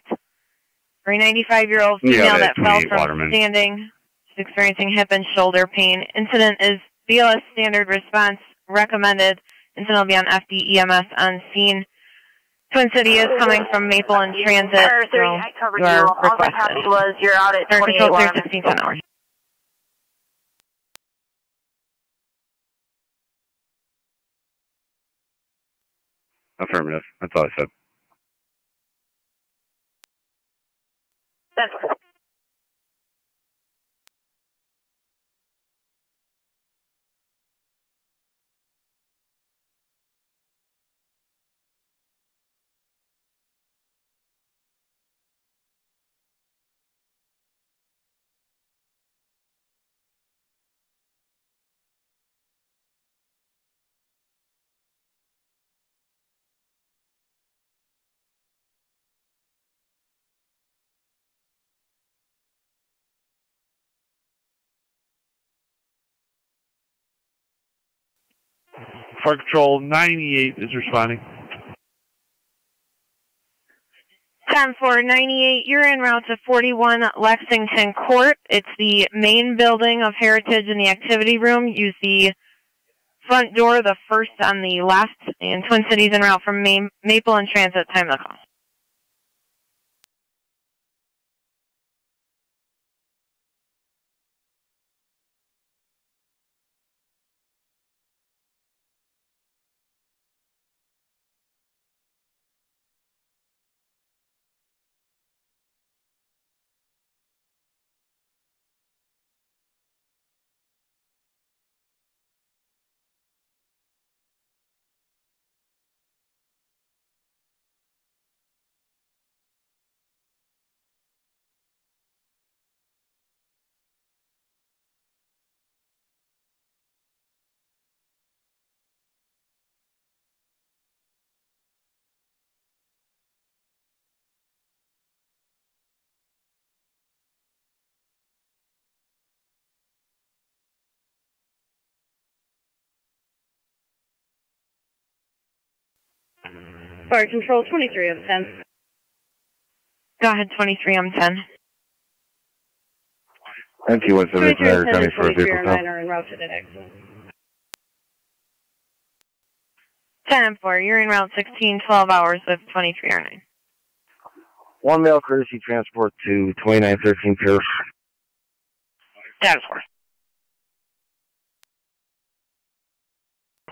S17: For a 95-year-old female that fell from standing. She's experiencing hip and shoulder pain. Incident is BLS standard response recommended. Incident will be on FD EMS on scene. Twin City is coming from Maple in transit. So you are requested.
S8: You're out at 28
S17: 1610 hours.
S1: Affirmative. That's all I said.
S8: That's
S10: Fire Control 98 is responding.
S17: 10-4-98, you're en route to 41 Lexington Court. It's the main building of Heritage in the activity room. Use the front door, the first on the left, and Twin Cities en route from Maple in transit. Time of the call.
S8: Fire Control 23 of 10.
S17: Go ahead, 23 on 10.
S1: NT-176 Niagara County for a vehicle stop.
S8: Are en route to that exit.
S17: 10-4, you're en route 16, 12 hours with 2309.
S1: One male courtesy transport to 2913 Pierce.
S17: 10-4.